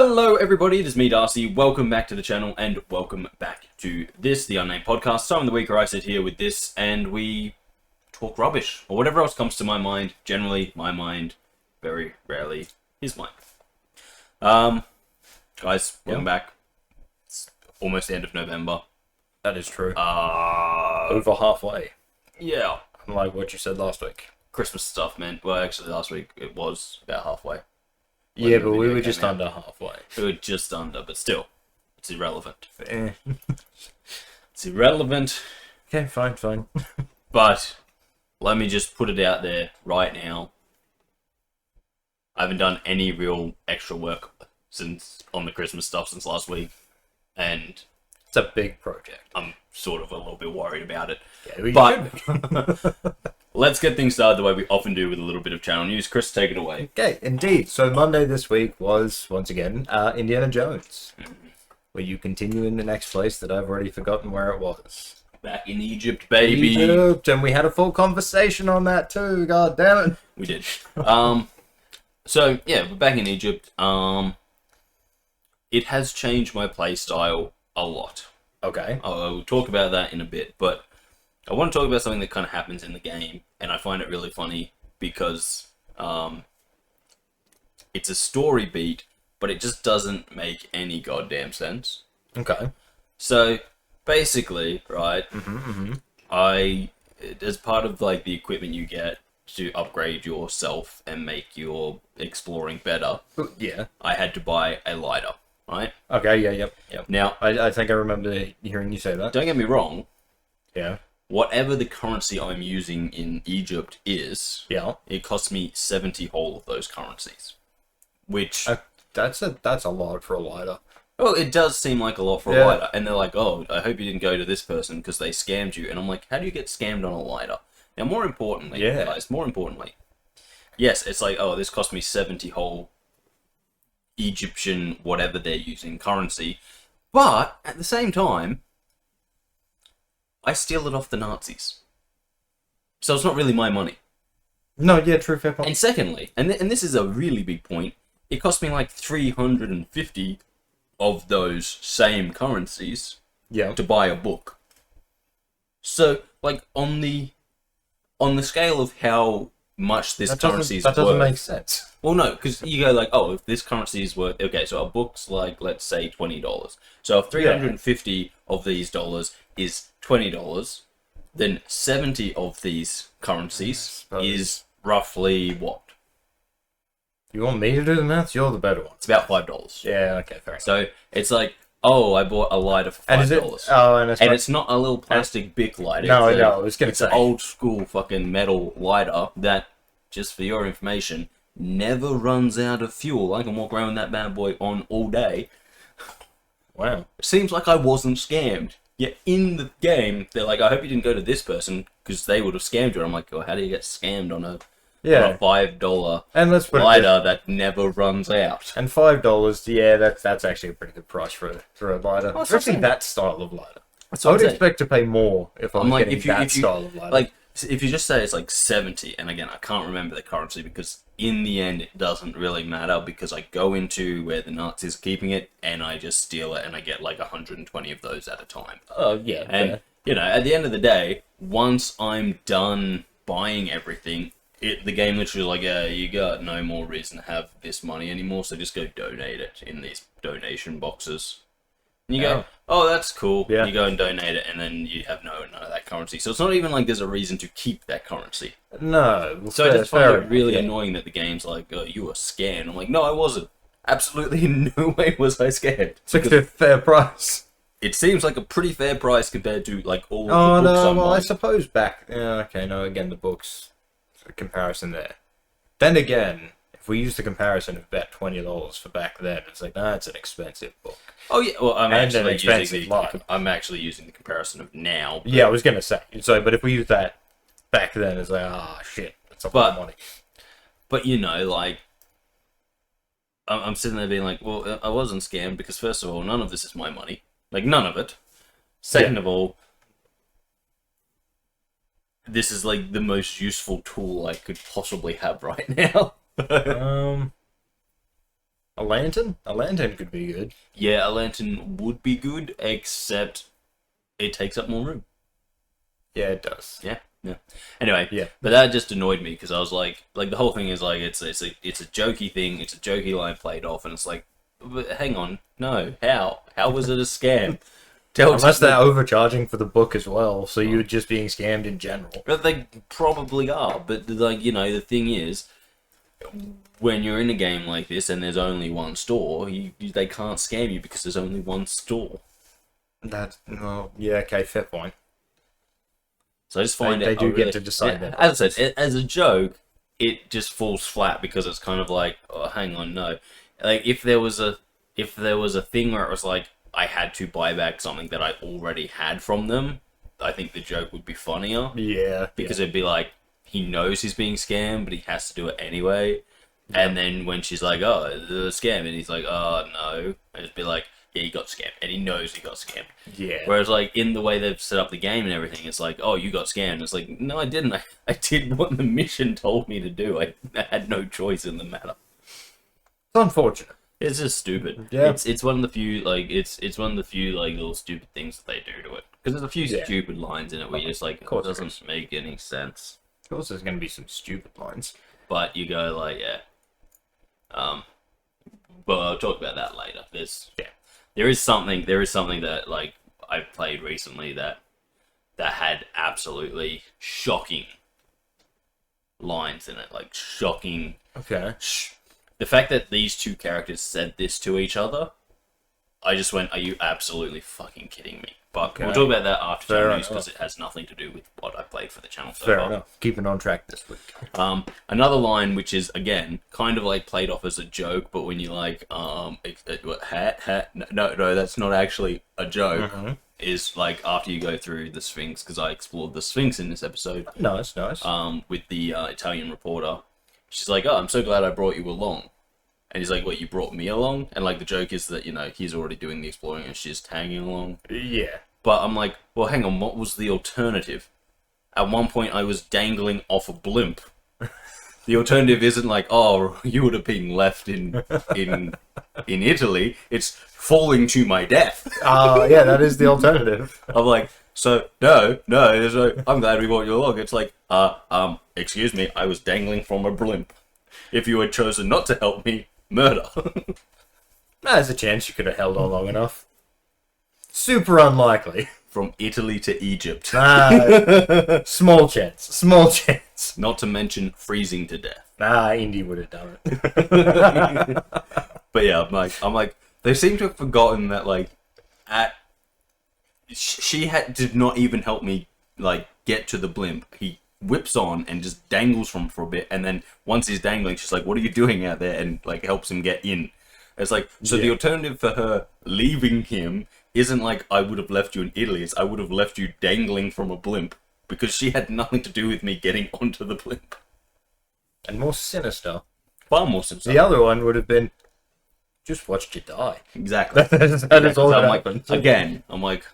Hello everybody, it is me Darcy, welcome back to the channel and welcome back to this, the Unnamed Podcast. Time of the week where I sit here with this and we talk rubbish, or whatever else comes to my mind. Generally, my mind, very rarely, his mind. Guys, welcome back. It's almost the end of November. That is true. Over halfway. Yeah. Unlike what you said last week. Christmas stuff, man. Well, actually last week it was about halfway. Yeah, but we were just under halfway. We were just under, but still, it's irrelevant. Eh. It's irrelevant. Okay, fine. But let me just put it out there right now. I haven't done any real extra work on the Christmas stuff since last week, and It's a big project. I'm sort of a little bit worried about it. Yeah, But let's get things started the way we often do with a little bit of channel news. Chris, take it away. Okay, indeed. So Monday this week was, once again, Indiana Jones. Where you continue in the next place that I've already forgotten where it was. Back in Egypt, baby. Egypt, and we had a full conversation on that too, god damn it. We did. So, yeah, we're back in Egypt. It has changed my playstyle a lot. Okay. I'll talk about that in a bit, but I want to talk about something that kind of happens in the game, and I find it really funny because it's a story beat, but it just doesn't make any goddamn sense. Okay. So, basically, right, as part of, like, the equipment you get to upgrade yourself and make your exploring better, Yeah. I had to buy a lighter, right? Okay, yeah. Now, I think I remember hearing you say that. don't get me wrong, Yeah. whatever the currency I'm using in Egypt is, Yeah. it costs me 70 whole of those currencies. Which, That's a lot for a lighter. well, it does seem like a lot for Yeah. a lighter. And they're like, oh, I hope you didn't go to this person because they scammed you. And I'm like, how do you get scammed on a lighter? Now, more importantly, guys, yes, it's like, oh, this cost me 70 whole Egyptian, whatever they're using, currency. But, at the same time, I steal it off the Nazis. So it's not really my money. No, yeah, true, fair point. And secondly, and this is a really big point, it cost me like 350 of those same currencies Yeah. to buy a book. So, like, on the scale of how much this currency is worth... That doesn't make sense. Well, no, because you go like, oh, if this currency is worth... Okay, so a book's like, let's say, $20. So if 350 of these dollars is $20, then 70 of these currencies is roughly what? You want me to do the maths? You're the better one. It's about $5. Yeah, okay, fair enough. So it's like, oh, I bought a lighter for $5. And It's not a little plastic Bic lighter. No, I know, I was gonna It's say. an old school fucking metal lighter that, just for your information, never runs out of fuel. I can walk around with that bad boy on all day. Wow. It seems like I wasn't scammed. Yet in the game, they're like, I hope you didn't go to this person because they would have scammed you. I'm like, oh, how do you get scammed on a $5 And let's put lighter that never runs out? And $5, yeah, that's actually a pretty good price for a lighter. Well, Especially that style of lighter. That's I what would I'm saying. expect to pay more if I was like, getting that style of lighter. like, if you just say it's like 70, and again, I can't remember the currency because in the end it doesn't really matter because I go into where the Nazis are keeping it and I just steal it and I get like 120 of those at a time. Oh, yeah. And, fair. you know, at the end of the day, once I'm done buying everything, the game literally is like, yeah, you got no more reason to have this money anymore, so just go donate it in these donation boxes. And you go, oh, that's cool. Yeah. You go and donate it, and then you have none of that currency. So it's not even like there's a reason to keep that currency. No. So I just find it really annoying that the game's like, oh, you were scammed. I'm like, no, I wasn't. Absolutely in no way was I scammed. It's like a fair price. It seems like a pretty fair price compared to like all Oh, the books no, I'm well, I buying. suppose back... Yeah, okay, no, again, the books. A comparison there. Then again, if we use the comparison of about $20 for back then, it's like, it's an expensive book. Oh yeah, well I'm And an actually expensive light. using the comparison of now. But, Yeah, I was going to say. So, but if we use that back then, it's like, shit, that's a lot of money. But you know, like, I'm sitting there being like, well, I wasn't scammed because first of all, none of this is my money. Like, none of it. Second of all, this is like the most useful tool I could possibly have right now. A lantern? A lantern could be good. Yeah, a lantern would be good, except it takes up more room. Yeah, it does. Yeah. Anyway, Yeah. but that just annoyed me because I was like the whole thing is like it's a jokey thing, it's a jokey line played off, and it's like, but hang on, no, how was it a scam? Unless they're overcharging for the book as well, so you're just being scammed in general. But they probably are. But like the thing is, when you're in a game like this and there's only one store, they can't scam you because there's only one store. Yeah, okay, fair point. So I just find they do get to decide that. As I said, as a joke, it just falls flat because it's kind of like, oh, hang on, no. Like if there was a thing where it was like I had to buy back something that I already had from them, I think the joke would be funnier. Yeah, because it'd be like he knows he's being scammed, but he has to do it anyway. Yeah. And then when she's like, "Oh, it's a scam," and he's like, "Oh no," and it'd be like, "Yeah, he got scammed," and he knows he got scammed. Yeah. Whereas like in the way they've set up the game and everything, it's like, "Oh, you got scammed." It's like, no, I didn't. I did what the mission told me to do. I had no choice in the matter. It's unfortunate. It's just stupid. Yeah. It's one of the few it's one of the few like little stupid things that they do to it. Because there's a few stupid lines in it where you're just like, it doesn't make any sense. Of course, there's going to be some stupid lines. But you go like, yeah. But I'll talk about that later. There is something that like I've played recently that had absolutely shocking lines in it, like shocking. Okay. The fact that these two characters said this to each other, I just went, "Are you absolutely fucking kidding me?" But we'll talk about that after Fair news because it has nothing to do with what I played for the channel so far. Fair enough. Keeping on track this week. Another line which is again kind of like played off as a joke, but when you like no, that's not actually a joke. Mm-hmm. Is like after you go through the Sphinx, because I explored the Sphinx in this episode. Nice. With the Italian reporter, she's like, "Oh, I'm so glad I brought you along." And he's like, "What, you brought me along?" And like the joke is that, he's already doing the exploring and she's tagging along. Yeah. But I'm like, well, hang on, what was the alternative? At one point I was dangling off a blimp. The alternative isn't like, oh, you would have been left in Italy. It's falling to my death. Yeah, that is the alternative. I'm like, so no, there's no, I'm glad we brought you along. It's like, excuse me, I was dangling from a blimp. If you had chosen not to help me, murder. There's a chance you could have held on long enough. Super unlikely. From Italy to Egypt. Small chance. Not to mention freezing to death. Indy would have done it. But yeah, I'm like, they seem to have forgotten that like, did not even help me like get to the blimp. He whips on and just dangles for a bit, and then once he's dangling, she's like, "What are you doing out there?" and like helps him get in. It's like, so the alternative for her leaving him isn't like, "I would have left you in Italy," it's, "I would have left you dangling from a blimp," because she had nothing to do with me getting onto the blimp. And more sinister. Far more sinister. The other one would have been, just watched you die. Exactly. that is all that happened. Again, I'm like,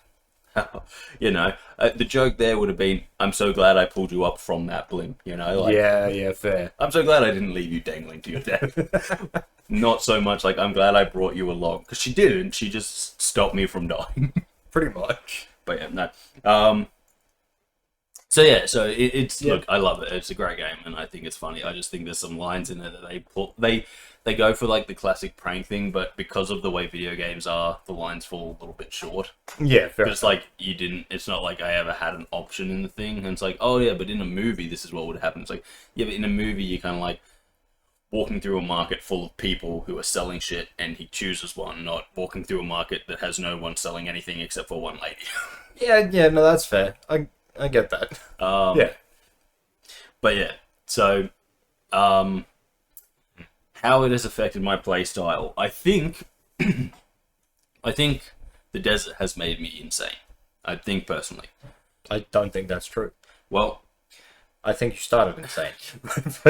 the joke there would have been, "I'm so glad I pulled you up from that blimp," Like, yeah, fair. "I'm so glad I didn't leave you dangling to your death." Not so much like, "I'm glad I brought you along," because she didn't. She just stopped me from dying. Pretty much. But yeah, no. So it's look, I love it. It's a great game, and I think it's funny. I just think there's some lines in there that they go for like the classic prank thing, but because of the way video games are, the lines fall a little bit short. Yeah, fair. But it's like it's not like I ever had an option in the thing, and it's like, oh yeah, but in a movie this is what would happen. It's like, yeah, but in a movie you kind of like walking through a market full of people who are selling shit, and he chooses one, not walking through a market that has no one selling anything except for one lady. Yeah, no, that's fair. I get that. Yeah. But yeah, so how it has affected my playstyle, I think the desert has made me insane. I think personally. I don't think that's true. Well, I think you started insane.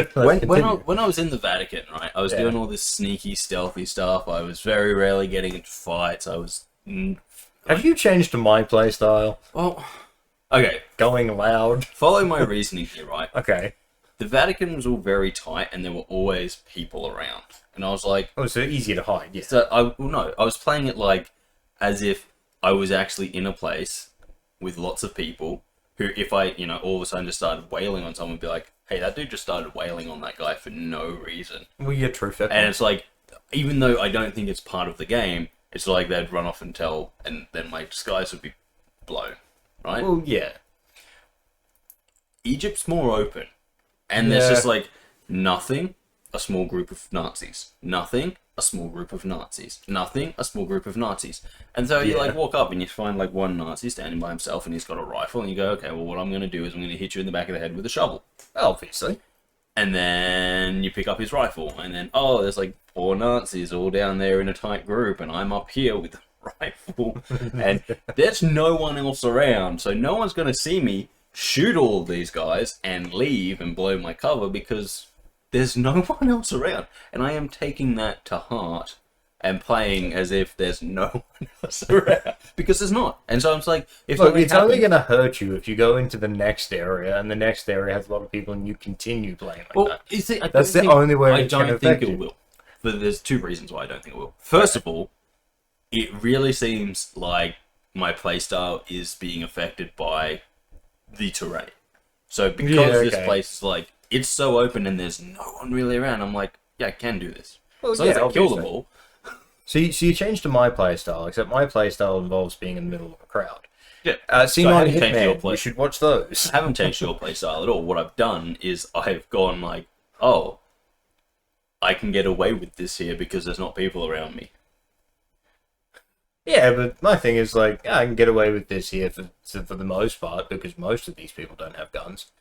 when I was in the Vatican, right, I was doing all this sneaky, stealthy stuff. I was very rarely getting into fights. Have you changed to my playstyle? Well, okay. Going loud. Follow my reasoning here, right? Okay. the Vatican was all very tight, and there were always people around. And I was like, oh, so easier to hide. Yeah. so I was playing it like as if I was actually in a place with lots of people who, if I, all of a sudden just started wailing on someone, would be like, hey, that dude just started wailing on that guy for no reason. Well, yeah, true. Fair And it's like, even though I don't think it's part of the game, it's like they'd run off and tell, and then my disguise would be blown, right? Well, yeah. Egypt's more open, and there's just like nothing, a small group of Nazis, nothing, a small group of Nazis, nothing, a small group of Nazis. And so you like walk up and you find like one Nazi standing by himself and he's got a rifle, and you go, okay, well, what I'm going to do is I'm going to hit you in the back of the head with a shovel. Obviously. And then you pick up his rifle, and then, oh, there's like 4 Nazis all down there in a tight group, and I'm up here with the rifle, and there's no one else around, so no one's going to see me shoot all of these guys and leave and blow my cover because there's no one else around. And I am taking that to heart and playing as if there's no one else around, because there's not. And so I'm like, if look, it's only going to hurt you if you go into the next area and the next area has a lot of people and you continue playing like that. You see, that's the only way I don't think it will. But there's 2 reasons why I don't think it will. First of all, it really seems like my playstyle is being affected by the terrain. So because this place is like, it's so open and there's no one really around, I'm like, yeah, I can do this. Well, as long as I kill them all. So you changed to my playstyle, except my playstyle involves being in the middle of a crowd. Yeah. C9 Hitman, you should watch those. I haven't changed your playstyle at all. What I've done is I've gone like, oh, I can get away with this here because there's not people around me. Yeah, but my thing is like, I can get away with this here for the most part because most of these people don't have guns,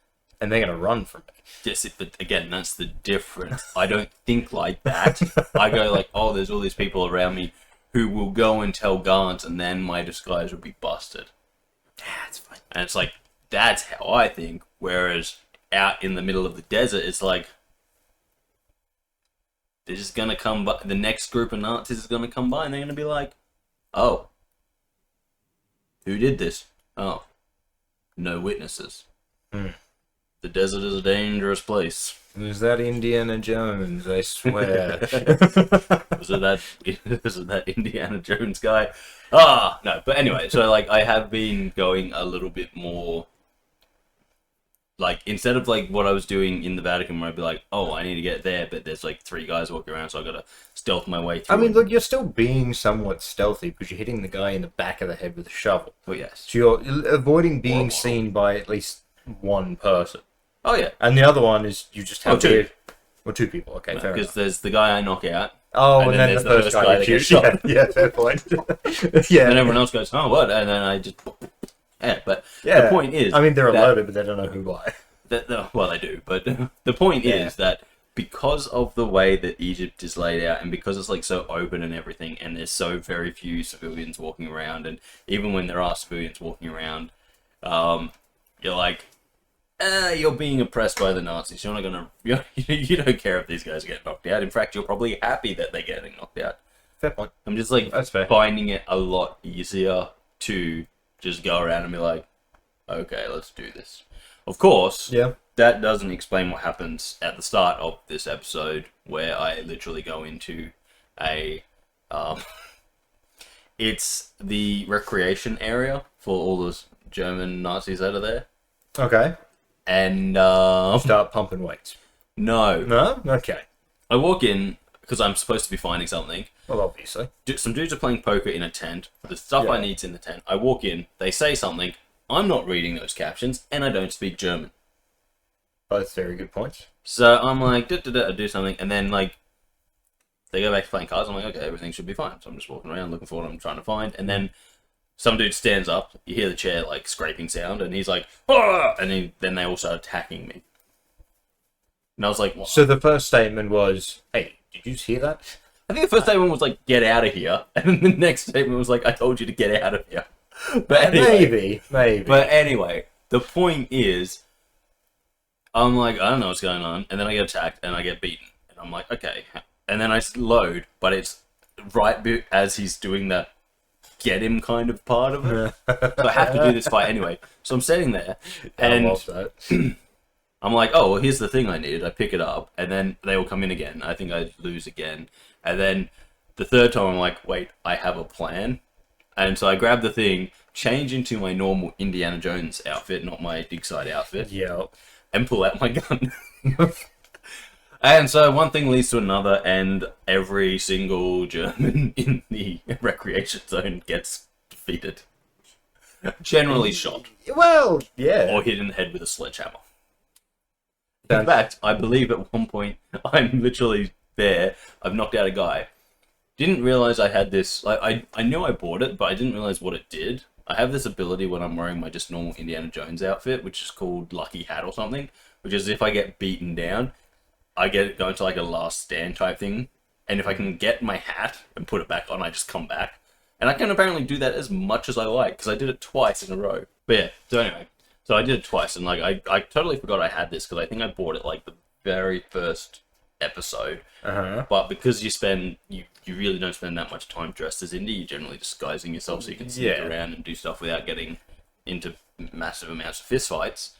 and they're gonna run from me. Yes, but again, that's the difference. I don't think like that. I go like, oh, there's all these people around me who will go and tell guards, and then my disguise will be busted. That's fine. And it's like, that's how I think. Whereas out in the middle of the desert, it's like, they're just gonna come by. The next group of Nazis is gonna come by, and they're gonna be like, oh, who did this? Oh, no witnesses. The desert is a dangerous place. Was that Indiana Jones? I swear. Was it that Indiana Jones guy? No. But anyway, so like I have been going a little bit more. Like, instead of like what I was doing in the Vatican, where I'd be like, oh, I need to get there, but there's like 3 guys walking around, so I gotta stealth my way through. I mean, look, you're still being somewhat stealthy because you're hitting the guy in the back of the head with a shovel. Oh yes. So you're avoiding being seen by at least one person. Oh yeah. And the other one is you just have 2. Or 2 people. Okay, fair enough. Because there's the guy I knock out. Oh, and then the first guy that gets shot. Yeah, fair point. Yeah. And everyone else goes, oh, what? And then I just... Yeah, but the point is... I mean, they're alerted, but they don't know who by. Well, they do, but the point is that because of the way that Egypt is laid out, and because it's like so open and everything, and there's so very few civilians walking around, and even when there are civilians walking around, you're like, you're being oppressed by the Nazis. You're not gonna, you don't care if these guys get knocked out. In fact, you're probably happy that they're getting knocked out. Fair point. I'm just like finding it a lot easier to just go around and be like, okay, let's do this. Of course, that doesn't explain what happens at the start of this episode, where I literally go into a, it's the recreation area for all those German Nazis that are there. Okay. And, start pumping weights. No. No? Okay. I walk in, because I'm supposed to be finding something. Well, obviously. Some dudes are playing poker in a tent. The stuff I need's in the tent. I walk in, they say something, I'm not reading those captions, and I don't speak German. Both very good points. So I'm like, I do something, and then like, they go back to playing cards. I'm like, okay, everything should be fine. So I'm just walking around looking for what I'm trying to find, and then some dude stands up. You hear the chair like scraping sound, and he's like, ah! And then they all start attacking me. And I was like, what? So the first statement was, hey, did you just hear that? I think the first statement was like, get out of here, and then the next statement was like, I told you to get out of here. But anyway, maybe. But anyway, the point is, I'm like, I don't know what's going on, and then I get attacked and I get beaten, and I'm like, okay, and then I load, but it's right as he's doing that get him kind of part of it. So I have to do this fight anyway. So I'm sitting there, and I love that. I'm like, oh, well, here's the thing I needed. I pick it up, and then they will come in again. I think I lose again. And then the third time, I'm like, wait, I have a plan. And so I grab the thing, change into my normal Indiana Jones outfit, not my dig site outfit, Yeah. and pull out my gun. And so one thing leads to another, and every single German in the recreation zone gets defeated. Generally shot. Well, yeah. Or hit in the head with a sledgehammer. In fact, I believe at one point, I'm literally there, I've knocked out a guy. Didn't realize I had this, like, I knew I bought it, but I didn't realize what it did. I have this ability when I'm wearing my just normal Indiana Jones outfit, which is called Lucky Hat or something, which is if I get beaten down, I go into like a last stand type thing, and if I can get my hat and put it back on, I just come back. And I can apparently do that as much as I like, because I did it twice in a row. But yeah, so anyway, so I did it twice, and like I totally forgot I had this, because I think I bought it like the very first episode. But because you really don't spend that much time dressed as Indy, you're generally disguising yourself so you can sneak around and do stuff without getting into massive amounts of fistfights.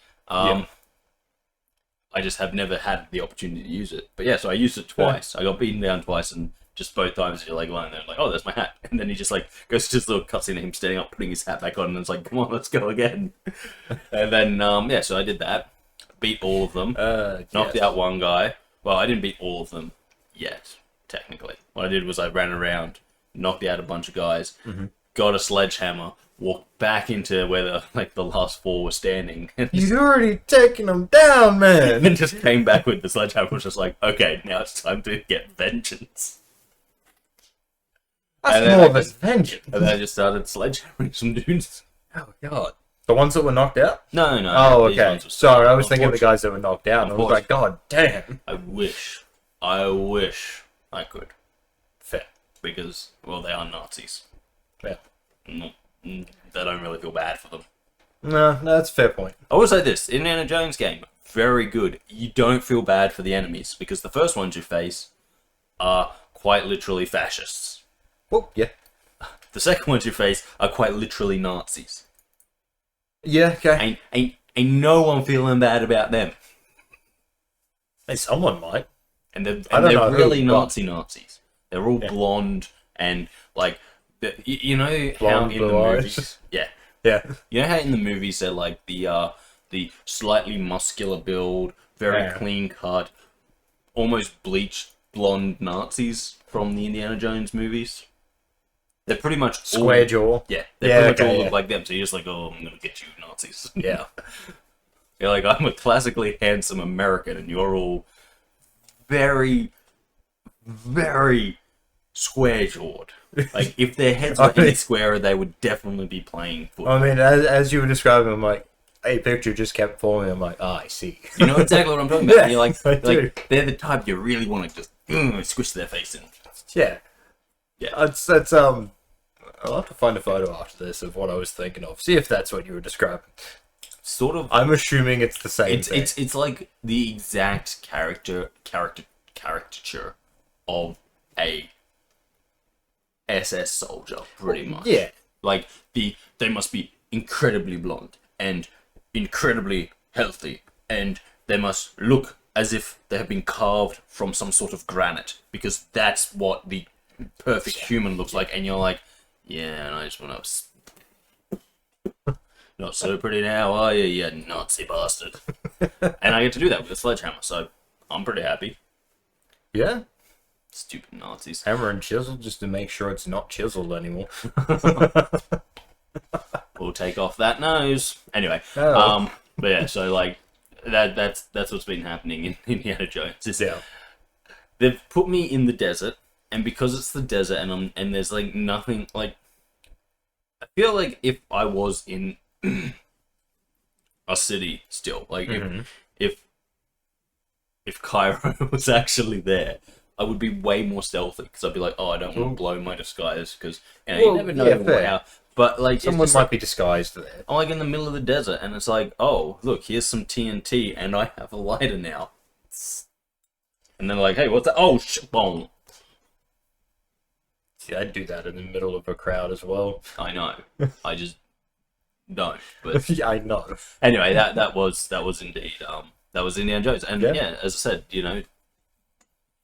I just have never had the opportunity to use it. But yeah, so I used it twice. I got beaten down twice, and just both times you're like lying there, like, oh, there's my hat. And then he just like goes to this little cutscene of him standing up, putting his hat back on, and it's like, come on, let's go again. And then, yeah, so I did that. Beat all of them. Knocked out one guy. Well, I didn't beat all of them yet, technically. What I did was I ran around, knocked out a bunch of guys, got a sledgehammer, walked back into where the last four were standing. You'd already taken them down, man! And just came back with the sledgehammer, was just like, okay, now it's time to get vengeance. That's more of a vengeance. And then I just started sledgehammering some dudes. Oh, God. The ones that were knocked out? No. Oh, okay. Sorry, I was thinking of the guys that were knocked out, and I was like, God damn. I wish I could. Fair. Because, well, they are Nazis. Yeah. They don't really feel bad for them. No, that's a fair point. I will say this, Indiana Jones game, very good. You don't feel bad for the enemies, because the first ones you face are quite literally fascists. Well, yeah. The second ones you face are quite literally Nazis. Yeah, okay. Ain't no one feeling bad about them. Hey, someone might. And they're know really who, Nazis. They're all blonde and like, you know how in the movies, yeah. You know how in the movies they're like the slightly muscular build, very clean cut, almost bleached blonde Nazis from the Indiana Jones movies. They're pretty much square jaw. Yeah, they pretty much all look like them. So you're just like, oh, I'm gonna get you, Nazis. Yeah. You're like, I'm a classically handsome American, and you're all very, very square-jawed. Like, if their heads were any squarer, they would definitely be playing football. I mean, as you were describing, I'm like, a picture just kept falling. I'm like, I see. You know exactly what I'm talking about. You're like they're the type you really want to just squish their face in. Yeah. That's I'll have to find a photo after this of what I was thinking of. See if that's what you were describing. Sort of. I'm assuming it's the same thing. It's like the exact caricature of a SS soldier, pretty much. Yeah. Like they must be incredibly blonde and incredibly healthy, and they must look as if they have been carved from some sort of granite, because that's what the perfect human looks like. And you're like, yeah, and I just want to. Not so pretty now, are you, you Nazi bastard? And I get to do that with a sledgehammer, so I'm pretty happy. Yeah. Stupid Nazis. Hammer and chisel just to make sure it's not chiseled anymore. We'll take off that nose. Anyway, but yeah, so like that's what's been happening in Indiana Jones. They've put me in the desert, and because it's the desert and there's like nothing, like I feel like if I was in a city still, like if Cairo was actually there, I would be way more stealthy, because I'd be like, oh, I don't want to blow my disguise, because you never know how. But like, someone might be disguised there. I'm like in the middle of the desert, and it's like, oh, look, here's some TNT, and I have a lighter now. And then like, hey, what's that? Oh, boom. See, I'd do that in the middle of a crowd as well. I know. I know. But yeah, I know. Anyway, that was indeed That was Indiana Jones. And yeah, as I said, you know,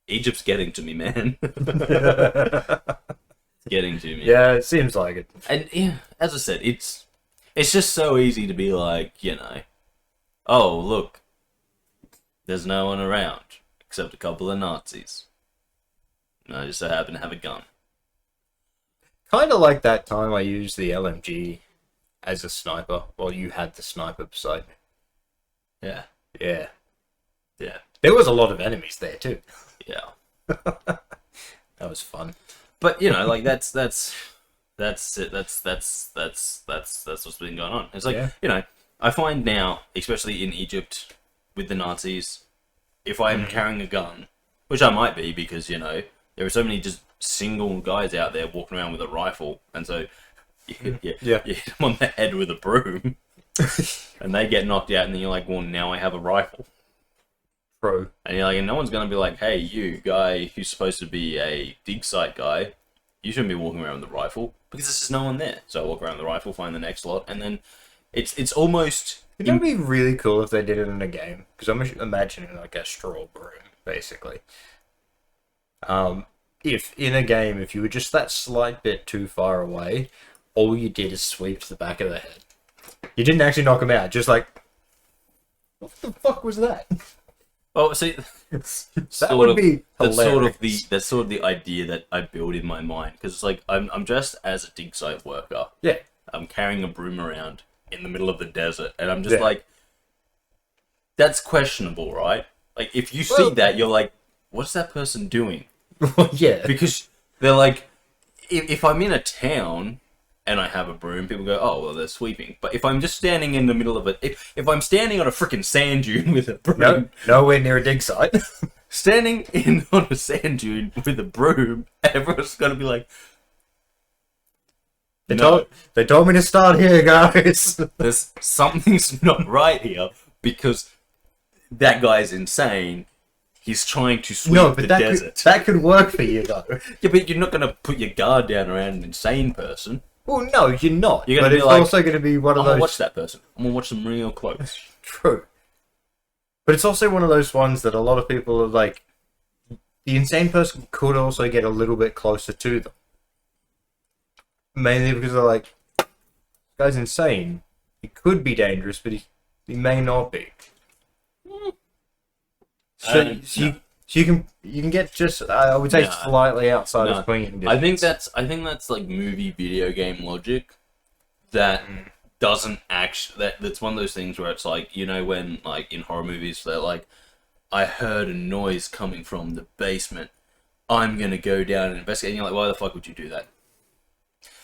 Egypt's getting to me, man. Getting to me. Yeah, it seems like it. And yeah, as I said, it's just so easy to be like, you know, oh, look, there's no one around except a couple of Nazis. And I just so happen to have a gun. Kind of like that time I used the LMG as a sniper while you had the sniper beside me. Yeah. Yeah. Yeah. There was a lot of enemies there too. Yeah. That was fun. But you know, like that's it. That's what's been going on. It's like, you know, I find now, especially in Egypt with the Nazis, if I'm carrying a gun, which I might be because, you know, there are so many just single guys out there walking around with a rifle, and so you hit them on the head with a broom, and they get knocked out, and then you're like, well, now I have a rifle. True. And you're like, and no one's gonna be like, hey, you guy who's supposed to be a dig site guy, you shouldn't be walking around with a rifle because there's just no one there. So I walk around with the rifle, find the next lot, and then it's almost. It'd be really cool if they did it in a game, because I'm imagining like a straw broom, basically. If in a game, if you were just that slight bit too far away, all you did is sweep to the back of the head. You didn't actually knock him out, just like, what the fuck was that? Oh, see, That would be hilarious. That's sort of the idea that I build in my mind, because it's like I'm dressed as a dig site worker. Yeah. I'm carrying a broom around in the middle of the desert, and I'm just like, that's questionable, right? Like, if you see that, you're like, what's that person doing? Yeah. Because they're like, if I'm in a town and I have a broom, people go, oh, well, they're sweeping. But if I'm just standing in the middle of it, if I'm standing on a freaking sand dune with a broom... nowhere near a dig site. Standing on a sand dune with a broom, everyone's going to be like... They told me to start here, guys. There's something's not right here, because that guy's insane. He's trying to sweep the desert. That could work for you, though. Yeah, but you're not going to put your guard down around an insane person. Well, no, you're not. You're but it's like, also going to be one of those... I'm going to watch that person. I'm going to watch them real close. True. But it's also one of those ones that a lot of people are like... The insane person could also get a little bit closer to them. Mainly because they're like, this guy's insane. He could be dangerous, but he may not be. So you can get just I would say slightly outside of swinging distance. I think that's like movie video game logic that doesn't actually that's one of those things where it's like, you know, when like in horror movies they're like, I heard a noise coming from the basement, I'm gonna go down and investigate, and you're like, why the fuck would you do that?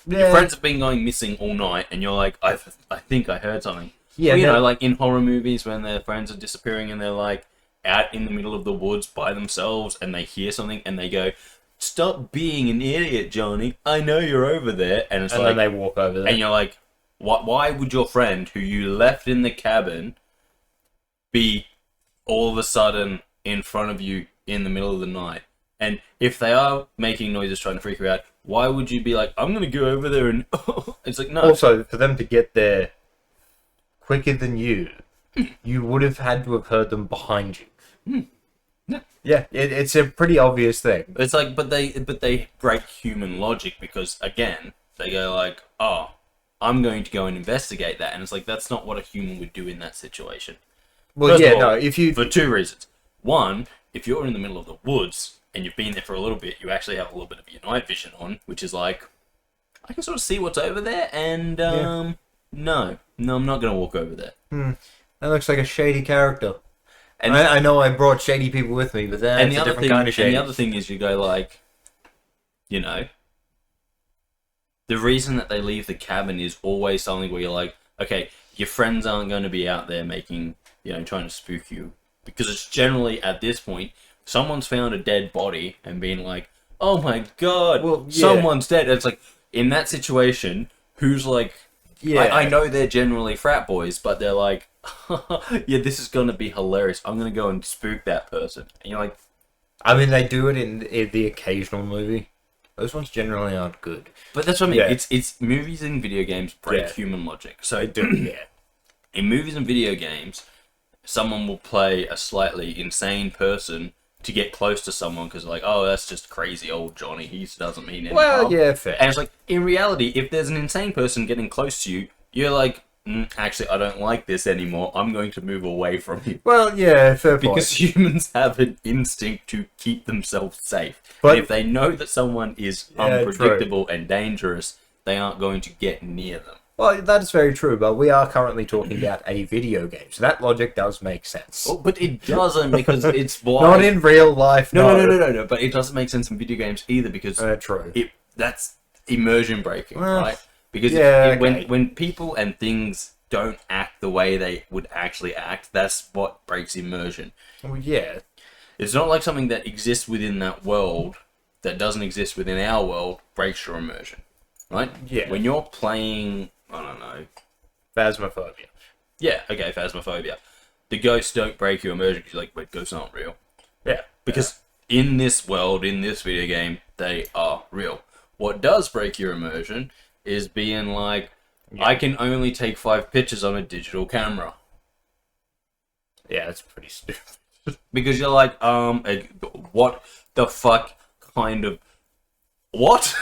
Yeah. Your friends have been going missing all night, and you're like, I think I heard something. Yeah, well, you know, like in horror movies when their friends are disappearing and they're like out in the middle of the woods by themselves and they hear something and they go, stop being an idiot, Johnny. I know you're over there. And it's then they walk over there. And you're like, why would your friend who you left in the cabin be all of a sudden in front of you in the middle of the night? And if they are making noises trying to freak you out, why would you be like, I'm going to go over there and... It's like, no. Also, for them to get there quicker than you, you would have had to have heard them behind you. Yeah, it's a pretty obvious thing. It's like, but they break human logic because, again, they go like, oh, I'm going to go and investigate that. And it's like, that's not what a human would do in that situation. Well, if you... For two reasons. One, if you're in the middle of the woods and you've been there for a little bit, you actually have a little bit of your night vision on, which is like, I can sort of see what's over there, and no, I'm not going to walk over there. That looks like a shady character. And I know I brought shady people with me, but that's a different kind of shady. And the other thing is you go like, you know, the reason that they leave the cabin is always something where you're like, okay, your friends aren't going to be out there making, you know, trying to spook you. Because it's generally, at this point, someone's found a dead body and been like, oh my god, someone's dead. It's like, in that situation, who's like, I know they're generally frat boys, but they're like, yeah, this is going to be hilarious. I'm going to go and spook that person. And you're like... I mean, they do it in the occasional movie. Those ones generally aren't good. But that's what I mean. It's movies and video games break human logic. So they do, in movies and video games, someone will play a slightly insane person to get close to someone because like, oh, that's just crazy old Johnny. He doesn't mean anything. Well, yeah, fair. And it's like, in reality, if there's an insane person getting close to you, you're like, actually, I don't like this anymore. I'm going to move away from you. Well, yeah, fair point. Because humans have an instinct to keep themselves safe. But and if they know that someone is unpredictable and dangerous, they aren't going to get near them. Well, that is very true, but we are currently talking about a video game, so that logic does make sense. Well, but it doesn't because it's why... Not in real life, No, but it doesn't make sense in video games either because... true. That's immersion breaking, right? Because when people and things don't act the way they would actually act, that's what breaks immersion. Well, yeah. It's not like something that exists within that world that doesn't exist within our world breaks your immersion, right? Yeah. When you're playing, I don't know... Phasmophobia. Yeah, okay, Phasmophobia. The ghosts don't break your immersion because you're like, wait, ghosts aren't real. Yeah. Because in this world, in this video game, they are real. What does break your immersion is being like, I can only take 5 pictures on a digital camera. Yeah, that's pretty stupid. Because you're like, what the fuck kind of... What?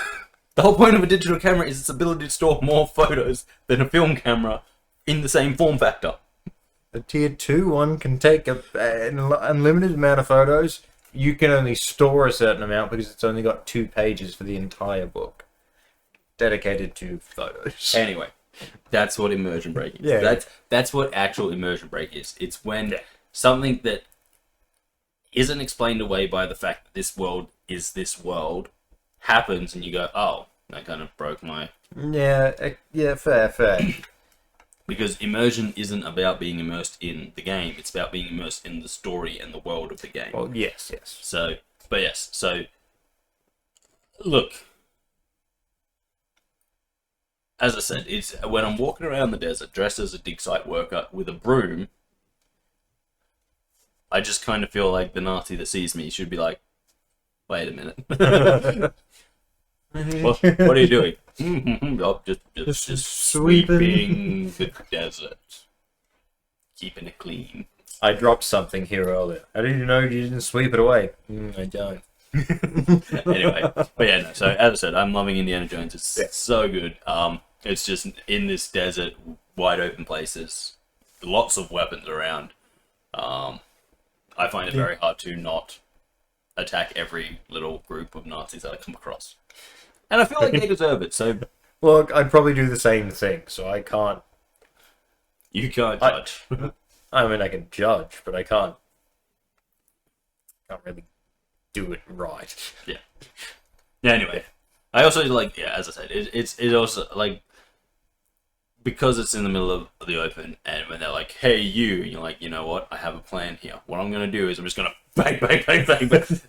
The whole point of a digital camera is its ability to store more photos than a film camera in the same form factor. The tier 2 one can take an unlimited amount of photos. You can only store a certain amount because it's only got 2 pages for the entire book dedicated to photos. Anyway, that's what immersion break is. Yeah. That's what actual immersion break is. It's when something that isn't explained away by the fact that this world is this world happens and you go, oh, that kind of broke my... Yeah, fair. Because immersion isn't about being immersed in the game, it's about being immersed in the story and the world of the game. Well, yes. So, look, as I said, it's when I'm walking around the desert dressed as a dig site worker with a broom, I just kind of feel like the Nazi that sees me should be like, wait a minute. what are you doing? Oh, just sweeping the desert. Keeping it clean. I dropped something here earlier. How did you know you didn't sweep it away? I don't. Anyway, but yeah, no, so as I said, I'm loving Indiana Jones. It's so good. It's just in this desert, wide open places, lots of weapons around. I find it very hard to not attack every little group of Nazis that I come across. And I feel like they deserve it, so... Look, I'd probably do the same thing, so I can't... You can't judge. I mean, I can judge, but I can't really do it right. Yeah. Anyway, I also like, as I said, it's also like, because it's in the middle of the open, and when they're like, hey, you, and you're like, you know what, I have a plan here. What I'm going to do is I'm just going to bang.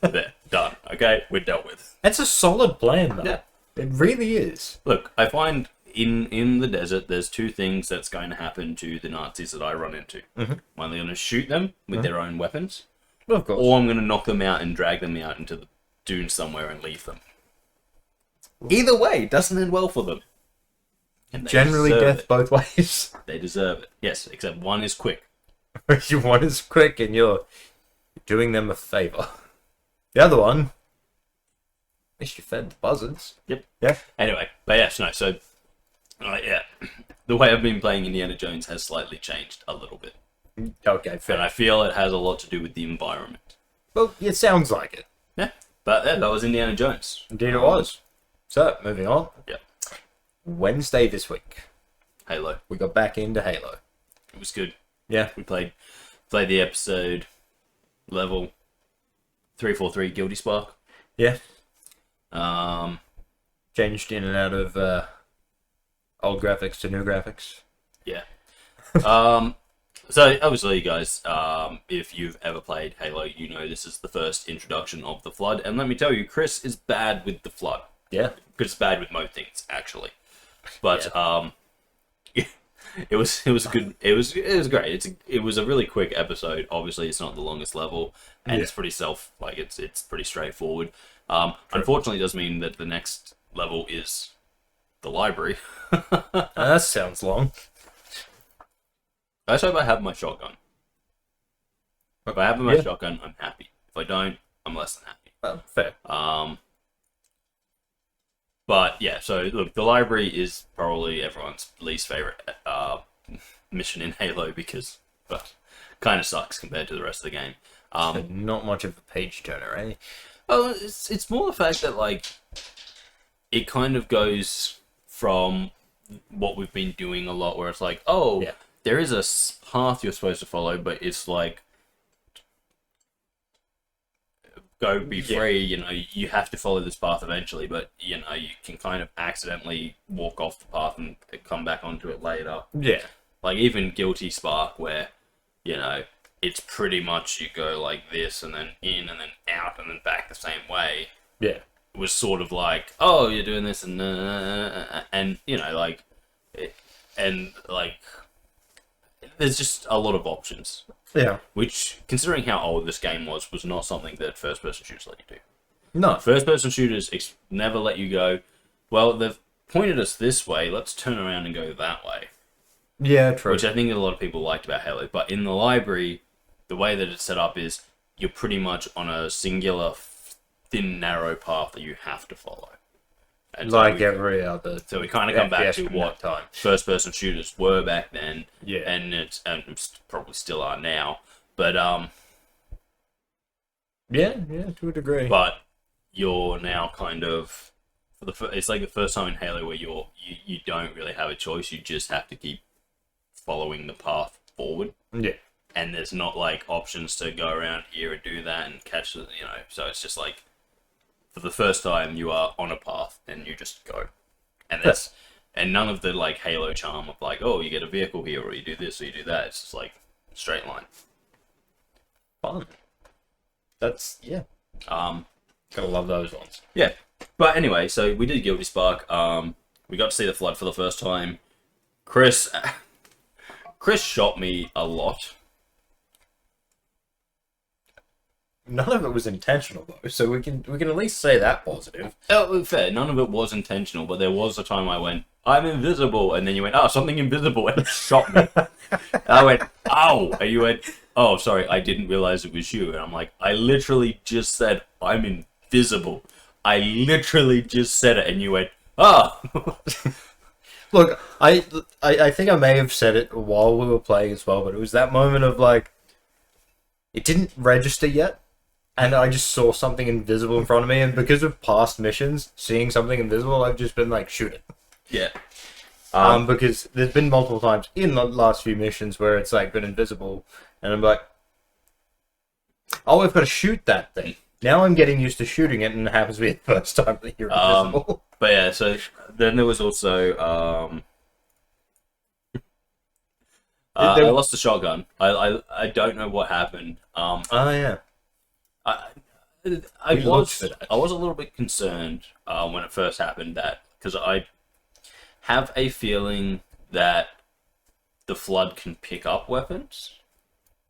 There, done. Okay, we're dealt with. It's a solid plan, though. Yeah. It really is. Look, I find in the desert, there's 2 things that's going to happen to the Nazis that I run into. Mm-hmm. I'm either going to shoot them with their own weapons, well, of course, or I'm going to knock them out and drag them out into the dunes somewhere and leave them. Either way, doesn't end well for them. And generally death both ways. They deserve it. Yes, except one is quick. One is quick and you're doing them a favour. The other one, at least you fed the buzzards. Yep. Yeah. Anyway, but yes, no, so... the way I've been playing Indiana Jones has slightly changed a little bit. Okay, fair. And I feel it has a lot to do with the environment. Well, it sounds like it. Yeah, but that was Indiana Jones. Indeed it was. So, moving on. Yeah. Wednesday this week. Halo. We got back into Halo. It was good. Yeah. We played the episode level 343 Guilty Spark. Yeah. Changed in and out of old graphics to new graphics. Yeah. So obviously, guys, if you've ever played Halo, you know this is the first introduction of the Flood, and let me tell you, Kris is bad with the Flood. Yeah. Kris is bad with most things, actually. But it was good. It was great. It was a really quick episode. Obviously, it's not the longest level, and it's pretty it's pretty straightforward. Unfortunately, it does mean that the next level is the library. That sounds long. I just hope I have my shotgun. If I have my Yeah. shotgun, I'm happy. If I don't, I'm less than happy. Well, fair. But yeah, so look, the library is probably everyone's least favorite mission in Halo because, well, kind of sucks compared to the rest of the game. Not much of a page turner, eh? Oh, it's more the fact that like it kind of goes from what we've been doing a lot, where it's like, oh, Yeah. there is a path you're supposed to follow, but it's like go be free. You know, you have to follow this path eventually, but you know you can kind of accidentally walk off the path and come back onto it later. Yeah. Like even Guilty Spark, where you know it's pretty much you go like this and then in and then out and then back the same way. Yeah. It was sort of like, oh, you're doing this and you know like, and like there's just a lot of options. Yeah. Which, considering how old this game was not something that first-person shooters let you do. No. First-person shooters never let you go, well, they've pointed us this way, let's turn around and go that way. Yeah, true. Which I think a lot of people liked about Halo. But in the library, the way that it's set up is you're pretty much on a singular, thin, narrow path that you have to follow. And like every other. So we kind of come back to from what that time. first-person shooters were back then, Yeah. and it's probably still are now. But Yeah, to a degree. but you're now kind of it's like the first time in Halo where you don't really have a choice. You just have to keep following the path forward. Yeah. And there's not like options to go around here and do that and catch the, you know. So it's just like for the first time you are on a path and you just go. And that's and none of the like Halo charm of like, oh, you get a vehicle here or you do this or you do that. It's just like straight line. Fun. That's gotta love those ones. Yeah. But anyway, so we did Guilty Spark. We got to see the Flood for the first time. Kris shot me a lot. None of it was intentional though, so we can at least say that positive. Oh, fair. None of it was intentional, but there was a time I went, I'm invisible, and then you went, oh, something invisible, and it shot me. And I went, ow, and you went, oh, sorry, I didn't realize it was you. And I'm like, I literally just said, I'm invisible. I literally just said it, and you went, ah. Look, I think I may have said it while we were playing as well, but it was that moment of like, it didn't register yet, and I just saw something invisible in front of me, and because of past missions, seeing something invisible, I've just been like, shoot it. Yeah. Because there's been multiple times in the last few missions where it's like been invisible, and I'm like, oh, I've got to shoot that thing. Now I'm getting used to shooting it, and it happens to be the first time that you're invisible. But yeah, so then there was also I lost the shotgun. I don't know what happened. Oh yeah. I was a little bit concerned when it first happened that because I have a feeling that the Flood can pick up weapons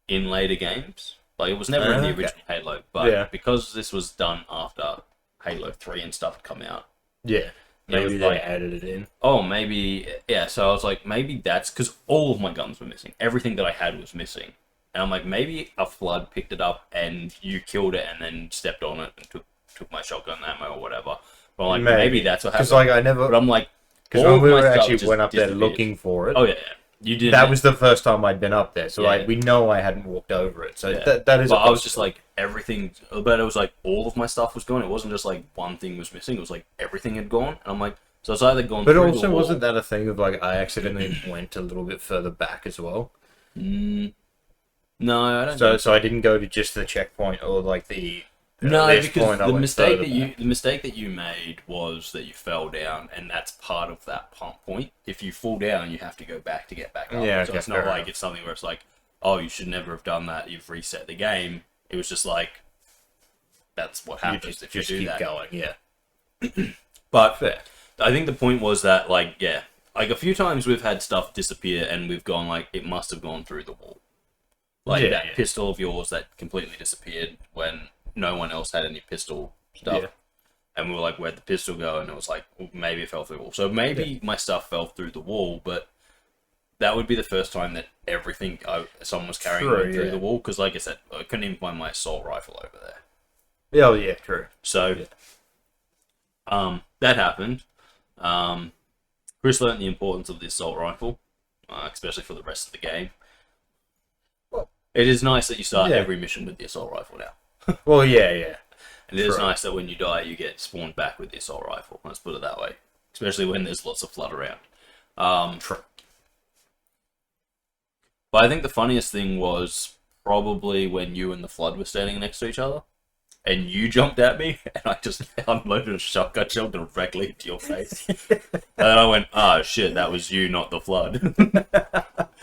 in later games. Like it was never in the original Halo, but because this was done after Halo 3 and stuff had come out. Yeah. Maybe they like, added it in. Oh, maybe, yeah. So I was like, maybe that's because all of my guns were missing. Everything that I had was missing. And I'm like, maybe a Flood picked it up and you killed it and then stepped on it and took my shotgun ammo or whatever. But I'm like, maybe that's what happened. Because like I never. But I'm like, because when we actually went up there looking for it. Oh yeah, you did. That was the first time I'd been up there, so Yeah. like we know I hadn't walked over it. So Yeah. that is. But I was just like everything, but it was like all of my stuff was gone. It wasn't just like one thing was missing. It was like everything had gone. And I'm like, so it's either gone. But through also, the wall. wasn't that a thing of like I accidentally went a little bit further back as well? No, I don't. So I didn't go to just the checkpoint or like the. No, this because point I the went mistake further back. the mistake that you made was that you fell down, and that's part of that point. If you fall down, you have to go back to get back up. Yeah, so okay, it's not fair like enough. it's something where it's like, oh, you should never have done that. You've reset the game. It was just like, that's what happens if you do keep that. going. Yeah. But Fair. I think the point was that, like, yeah, like a few times we've had stuff disappear, and we've gone like, it must have gone through the wall. Like that pistol of yours that completely disappeared when no one else had any pistol stuff. Yeah. And we were like, where'd the pistol go? And it was like, well, maybe it fell through the wall. So maybe my stuff fell through the wall, but that would be the first time that everything someone was carrying True, went through yeah. the wall. Because, like I said, I couldn't even find my assault rifle over there. Yeah, oh, yeah, true. So, that happened. Kris learned the importance of the assault rifle, especially for the rest of the game. Well, it is nice that you start yeah. every mission with the assault rifle now. Well, yeah. And it is True. nice that when you die, you get spawned back with the assault rifle. Let's put it that way. Especially when there's lots of flood around. True. But I think the funniest thing was probably when you and the flood were standing next to each other. And you jumped at me, and I just unloaded a shotgun shell directly into your face. And then I went, oh shit, that was you, not the flood.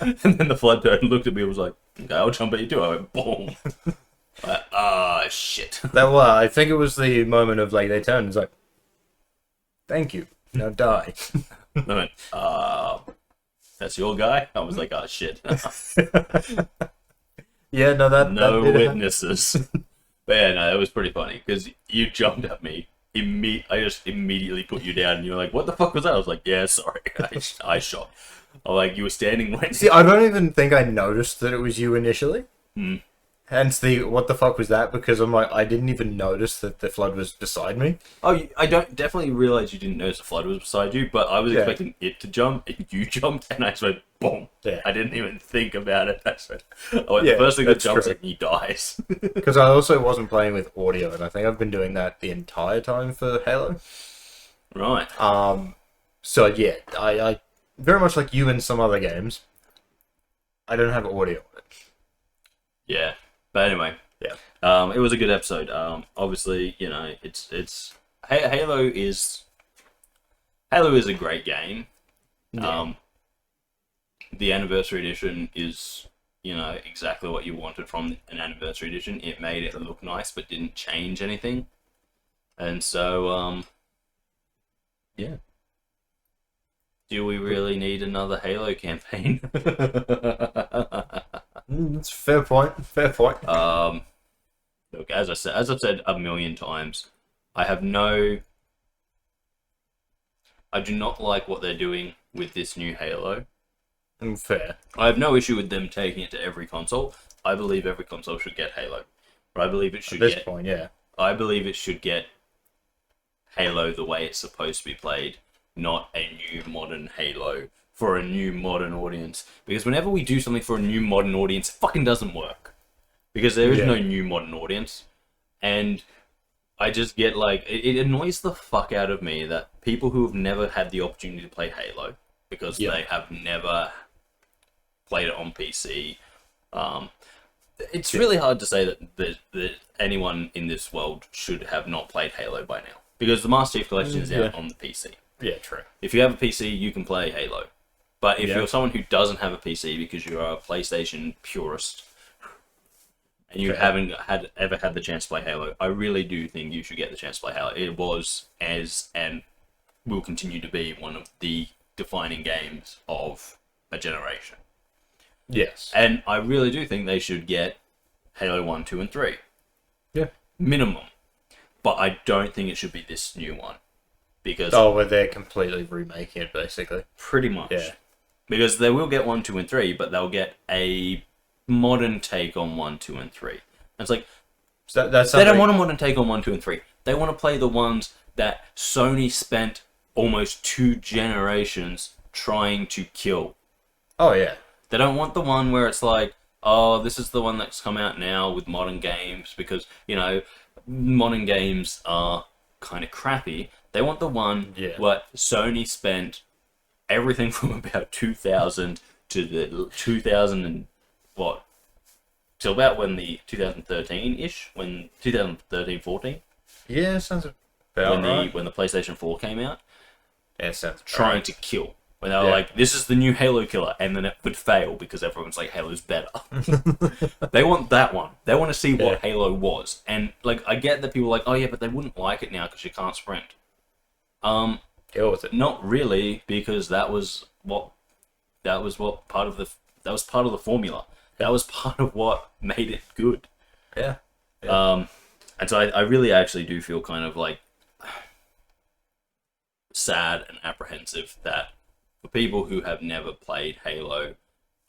And then the flood turned and looked at me and was like, okay, I'll jump at you too. I went, boom. Like, shit. I think it was the moment of, like, they turned and was like, thank you, now die. I went, that's your guy? I was like, oh shit. Yeah, no, that No that did witnesses. But yeah, no, it was pretty funny, because you jumped at me, I just immediately put you down, and you were like, what the fuck was that? I was like, yeah, sorry, I shot. I'm like, you were standing right. See, I don't even think I noticed that it was you initially. Hmm. Hence the, what the fuck was that? Because I'm like, I didn't even notice that the flood was beside me. Oh, I don't definitely realize you didn't notice the flood was beside you, but I was Yeah. expecting it to jump, and you jumped, and I just went, boom. Yeah. I didn't even think about it. I just went, the Yeah, first thing that that's jumps true. at me dies. Because I also wasn't playing with audio, and I think I've been doing that the entire time for Halo. Right. So yeah, I very much like you in some other games, I don't have audio on it. Yeah. But anyway. Yeah. It was a good episode. Obviously, you know, Halo is a great game. Yeah. The anniversary edition is, you know, exactly what you wanted from an anniversary edition. It made it look nice, but didn't change anything. And so, yeah. Do we really need another Halo campaign? That's a fair point. Fair point. Look, as I've said a million times, I do not like what they're doing with this new Halo. Fair. I have no issue with them taking it to every console. I believe every console should get Halo. But I believe it should At this point, yeah. I believe it should get Halo the way it's supposed to be played, not a new modern Halo for a new modern audience. Because whenever we do something for a new modern audience, it fucking doesn't work. Because there is no new modern audience. And I just get like, it annoys the fuck out of me that people who have never had the opportunity to play Halo, because they have never played it on PC, it's really hard to say that anyone in this world should have not played Halo by now. Because the Master Chief Collection is out on the PC. Yeah, true. If you have a PC, you can play Halo. But if you're someone who doesn't have a PC because you are a PlayStation purist, and you haven't ever had the chance to play Halo, I really do think you should get the chance to play Halo. It was, and will continue to be, one of the defining games of a generation. Yes. And I really do think they should get Halo 1, 2, and 3. Yeah. Minimum. But I don't think it should be this new one. Because where they're completely remaking it, basically. pretty much. Yeah. Because they will get 1, 2, and 3, but they'll get a modern take on 1, 2, and 3. And it's like, That's they don't want a modern take on 1, 2, and 3. They want to play the ones that Sony spent almost 2 generations trying to kill. Oh, yeah. They don't want the one where it's like, oh, this is the one that's come out now with modern games, because, you know, modern games are kind of crappy. They want the one where Sony spent everything from about 2000 to the 2000 and what? Till about when the 2013-ish, when 2013-14. Yeah, sounds about right. When the PlayStation 4 came out. Yeah, sounds trying to kill. When they were like, this is the new Halo killer, and then it would fail because everyone's like, Halo's better. They want that one. They want to see what Halo was. And, like, I get that people are like, oh yeah, but they wouldn't like it now because you can't sprint. Deal with it. Not really, because that was part of the formula. That was part of what made it good. Yeah. And so I really actually do feel kind of like sad and apprehensive that for people who have never played Halo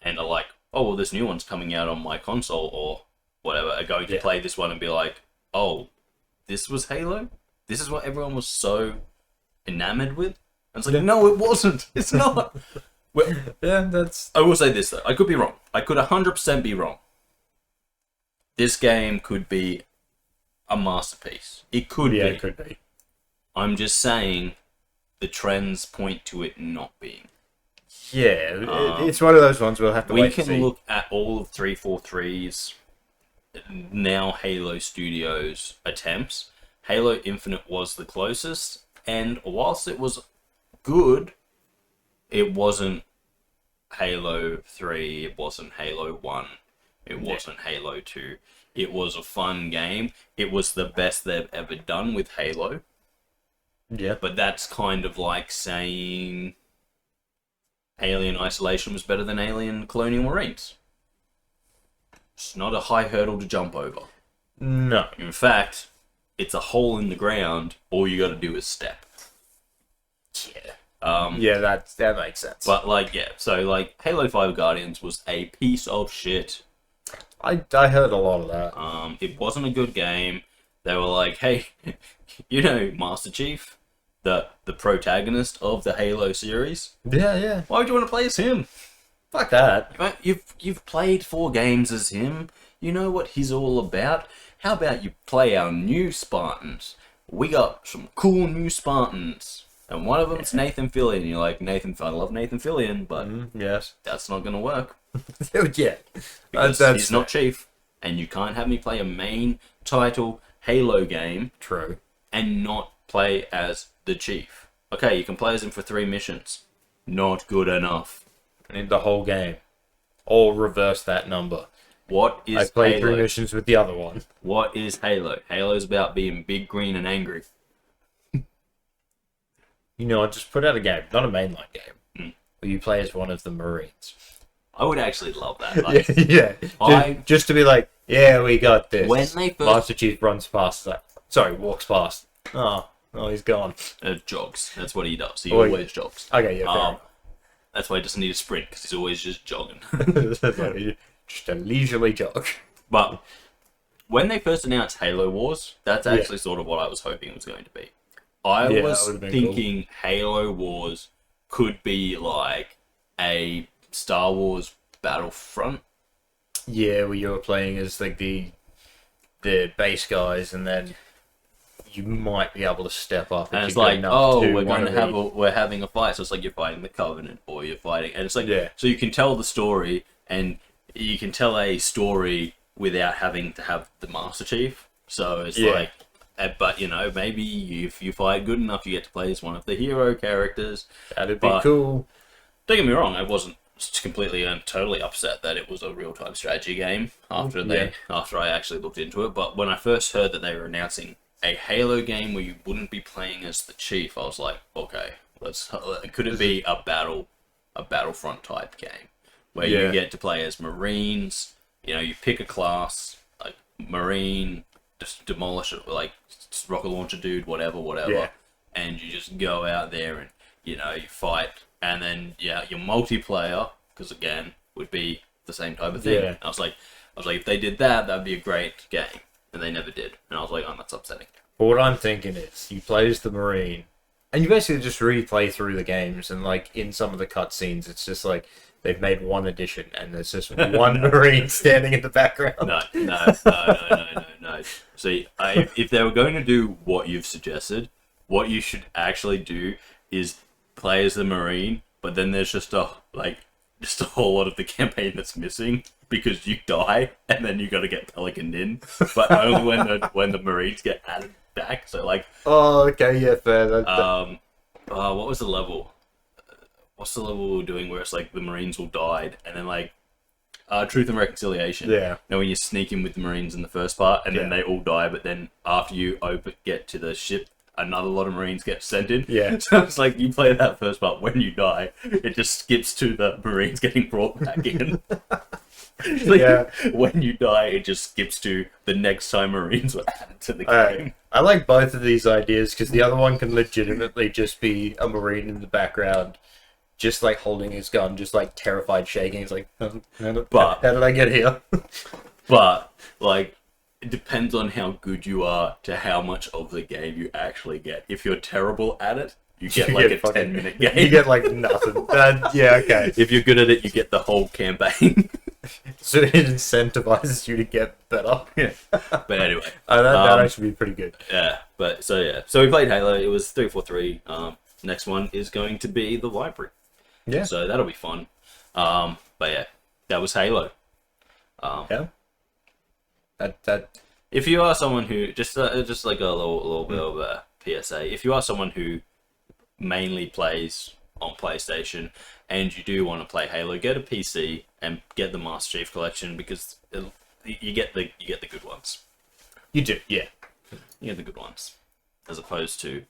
and are like, oh, well, this new one's coming out on my console or whatever, are going to play this one and be like, oh, this was Halo? This is what everyone was so enamored with? And it's like, no, it wasn't. It's not. Well, I will say this, though. I could be wrong. I could 100% be wrong. This game could be a masterpiece. It could be. Yeah, it could be. I'm just saying the trends point to it not being. Yeah, it's one of those ones we'll have to wait We to see. can look at all of 343's now Halo Studios attempts. Halo Infinite was the closest, and whilst it was good, it wasn't Halo 3, it wasn't Halo 1, it wasn't Halo 2. It was a fun game. It was the best they've ever done with Halo. Yeah. But that's kind of like saying Alien Isolation was better than Alien Colonial Marines. It's not a high hurdle to jump over. No. In fact, it's a hole in the ground. All you got to do is step. Yeah. Yeah, that makes sense. But like, yeah. So like, Halo 5 Guardians was a piece of shit. I heard a lot of that. It wasn't a good game. They were like, hey, you know, Master Chief, the protagonist of the Halo series. Yeah. Why would you want to play as him? Fuck that. You've played 4 games as him. You know what he's all about. How about you play our new Spartans? We got some cool new Spartans. And one of them's Nathan Fillion. You're like, Nathan, I love Nathan Fillion, but yes, that's not going to work. Yeah. Because That's he's not Chief. And you can't have me play a main title Halo game true. and not play as the Chief. Okay, you can play as him for 3 missions. Not good enough. I need the whole game. Or reverse that number. What is I played Halo? 3 missions with the other one. What is Halo? Halo's about being big, green, and angry. You know, I just put out a game, not a mainline game, where you play as one of the Marines. I would actually love that. Like, yeah. Just to be like, yeah, we got this. When they first... Master Chief runs past. Walks past. Oh, he's gone. Jogs. That's what he does. He Oh, always jogs. Okay, yeah, fair enough. That's why he doesn't need a sprint, because he's always just jogging. Just a leisurely jog. But when they first announced Halo Wars, that's actually sort of what I was hoping it was going to be. I was thinking Halo Wars could be like a Star Wars Battlefront. Yeah, where you were playing as like the base guys, and then you might be able to step up. And it's like, we're having a fight. So it's like you're fighting the Covenant, or you're fighting, and it's like, so you can tell the story, and you can tell a story without having to have the Master Chief. So it's like, but you know, maybe if you fight good enough, you get to play as one of the hero characters. That'd be cool. Don't get me wrong, I wasn't completely and totally upset that it was a real-time strategy game after I actually looked into it. But when I first heard that they were announcing a Halo game where you wouldn't be playing as the Chief, I was like, okay, could it be a Battlefront type game where you get to play as Marines? You know, you pick a class like Marine, just demolish it, like rocket launcher dude, whatever, and you just go out there and you fight, and then your multiplayer, because again, would be the same type of thing. I was like, if they did that, that'd be a great game. And they never did. And I was like, oh, that's upsetting. But what I'm thinking is, you play as the Marine, and you basically just replay through the games, and like in some of the cutscenes, it's just like they've made one addition, and there's just one Marine standing in the background. No. See, if they were going to do what you've suggested, what you should actually do is play as the Marine, but then there's just a whole lot of the campaign that's missing. Because you die, and then you got to get Pelicaned in, but only when the Marines get added back. So like, oh, okay, yeah, fair. What was the level? What's the level we were doing where it's like the Marines all died, and then like, Truth and Reconciliation. Yeah. Now when you sneak in with the Marines in the first part, and then they all die, but then after you get to the ship, another lot of Marines get sent in. Yeah. So it's like you play that first part. When you die, it just skips to the Marines getting brought back in. When you die, it just skips to the next time Marines were added to the game. I like both of these ideas because the other one can legitimately just be a Marine in the background just like holding his gun, just like terrified, shaking. He's like, how did I get here? But like, it depends on how good you are to how much of the game you actually get. If you're terrible at it, you get like a 10-minute game. You get like nothing. Yeah, okay. If you're good at it, you get the whole campaign. So it incentivizes you to get better. Yeah. But anyway. That actually be pretty good. Yeah. But so yeah. So we played Halo. It was 343. Next one is going to be the library. Yeah. So that'll be fun. But yeah, that was Halo. Yeah. That. If you are someone who just like a little bit of a PSA, if you are someone who mainly plays on PlayStation and you do want to play Halo, get a PC and get the Master Chief Collection because you get the good ones. You do, yeah. You get the good ones, as opposed to,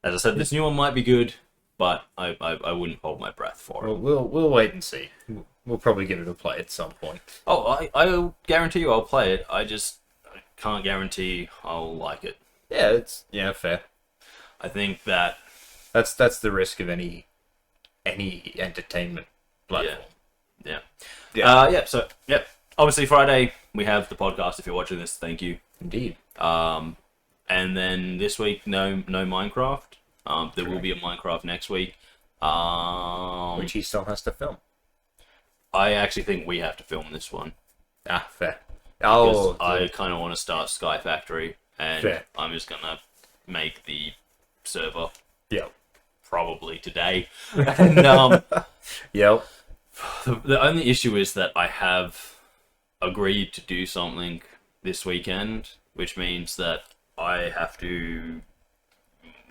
as I said, this new one might be good, but I wouldn't hold my breath for it. We'll wait and see. We'll probably give it a play at some point. Oh, I'll guarantee you I'll play it. I can't guarantee I'll like it. Yeah, fair. I think that that's the risk of any entertainment platform. Yeah. So obviously Friday we have the podcast. If you're watching this, thank you. Indeed. And then this week, no Minecraft. There will be a Minecraft next week. Which he still has to film. I actually think we have to film this one. Fair. Because I kind of want to start Sky Factory, and fair. I'm just gonna make the server. Yep. Probably today. And Yep. the only issue is that I have agreed to do something this weekend, which means that I have to.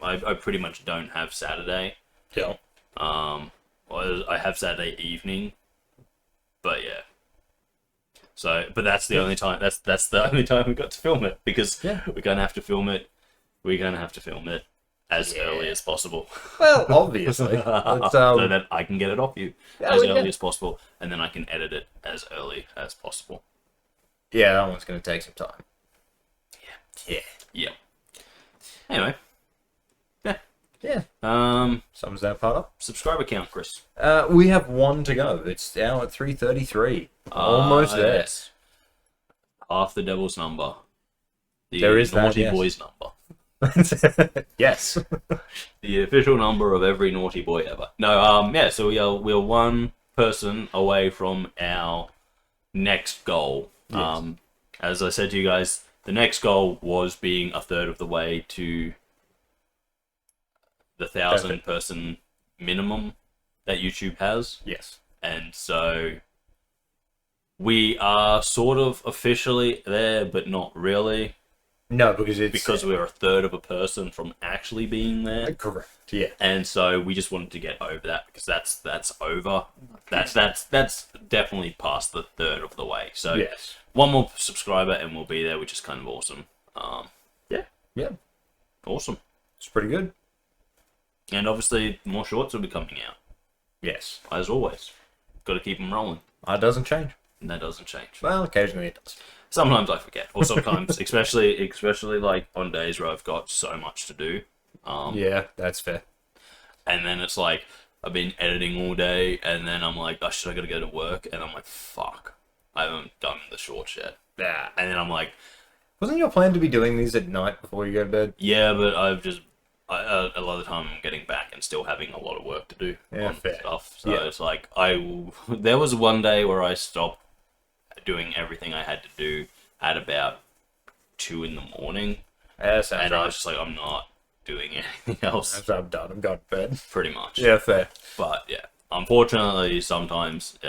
I pretty much don't have Saturday. Yeah. I have Saturday evening, but yeah. So, but that's the only time. That's the only time we got to film it because we're gonna have to film it. We're gonna have to film it as early as possible. Well, obviously, so that I can get it off you as early as possible, and then I can edit it as early as possible. Yeah, that one's gonna take some time. Yeah. Anyway. Yeah. Sums that part up. Subscriber count, Kris. We have one to go. It's now at 333. Almost there. Yes. Half the devil's number. There is naughty that, yes. boy's number. Yes. The official number of every naughty boy ever. No, so we're one person away from our next goal. Yes. As I said to you guys, the next goal was being a third of the way to the 1,000-person minimum that YouTube has. Yes. And so we are sort of officially there, but not really. No, because we're a third of a person from actually being there. Correct. Yeah. And so we just wanted to get over that because that's over. That's definitely past the third of the way. So yes. One more subscriber and we'll be there, which is kind of awesome. Yeah. Awesome. It's pretty good. And obviously more shorts will be coming out. Yes. As always. Got to keep them rolling. That doesn't change. And that doesn't change. Well, occasionally it does. Sometimes I forget. Or sometimes, especially like on days where I've got so much to do. Yeah, that's fair. And then it's like, I've been editing all day, and then I'm like, oh shit, I gotta go to work. And I'm like, fuck, I haven't done the shorts yet. Yeah. And then I'm like... Wasn't your plan to be doing these at night before you go to bed? Yeah, but I've just... a lot of the time I'm getting back and still having a lot of work to do on fair. stuff. So it's like, there was one day where I stopped doing everything I had to do at about 2 in the morning. Yeah, and I was just like, I'm not doing anything else. I'm done. I'm going to bed. Pretty much. Yeah, fair. But yeah, unfortunately, sometimes,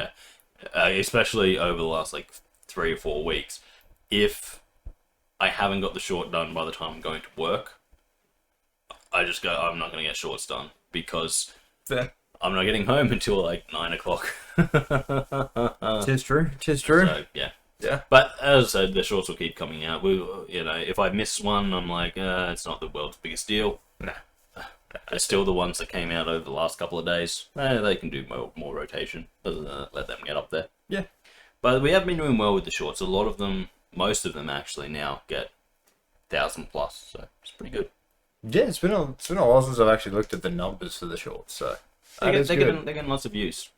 especially over the last like 3 or 4 weeks, if I haven't got the short done by the time I'm going to work, I just go, I'm not going to get shorts done because fair. I'm not getting home until like 9 o'clock. Tis true. So, yeah. But as I said, the shorts will keep coming out. If I miss one, I'm like, it's not the world's biggest deal. Nah. It's still the ones that came out over the last couple of days. They can do more rotation. Let them get up there. Yeah. But we have been doing well with the shorts. A lot of them, most of them actually now get 1,000 plus. So it's pretty good. Yeah, it's been a while since I've actually looked at the numbers for the shorts. So They're getting lots of views.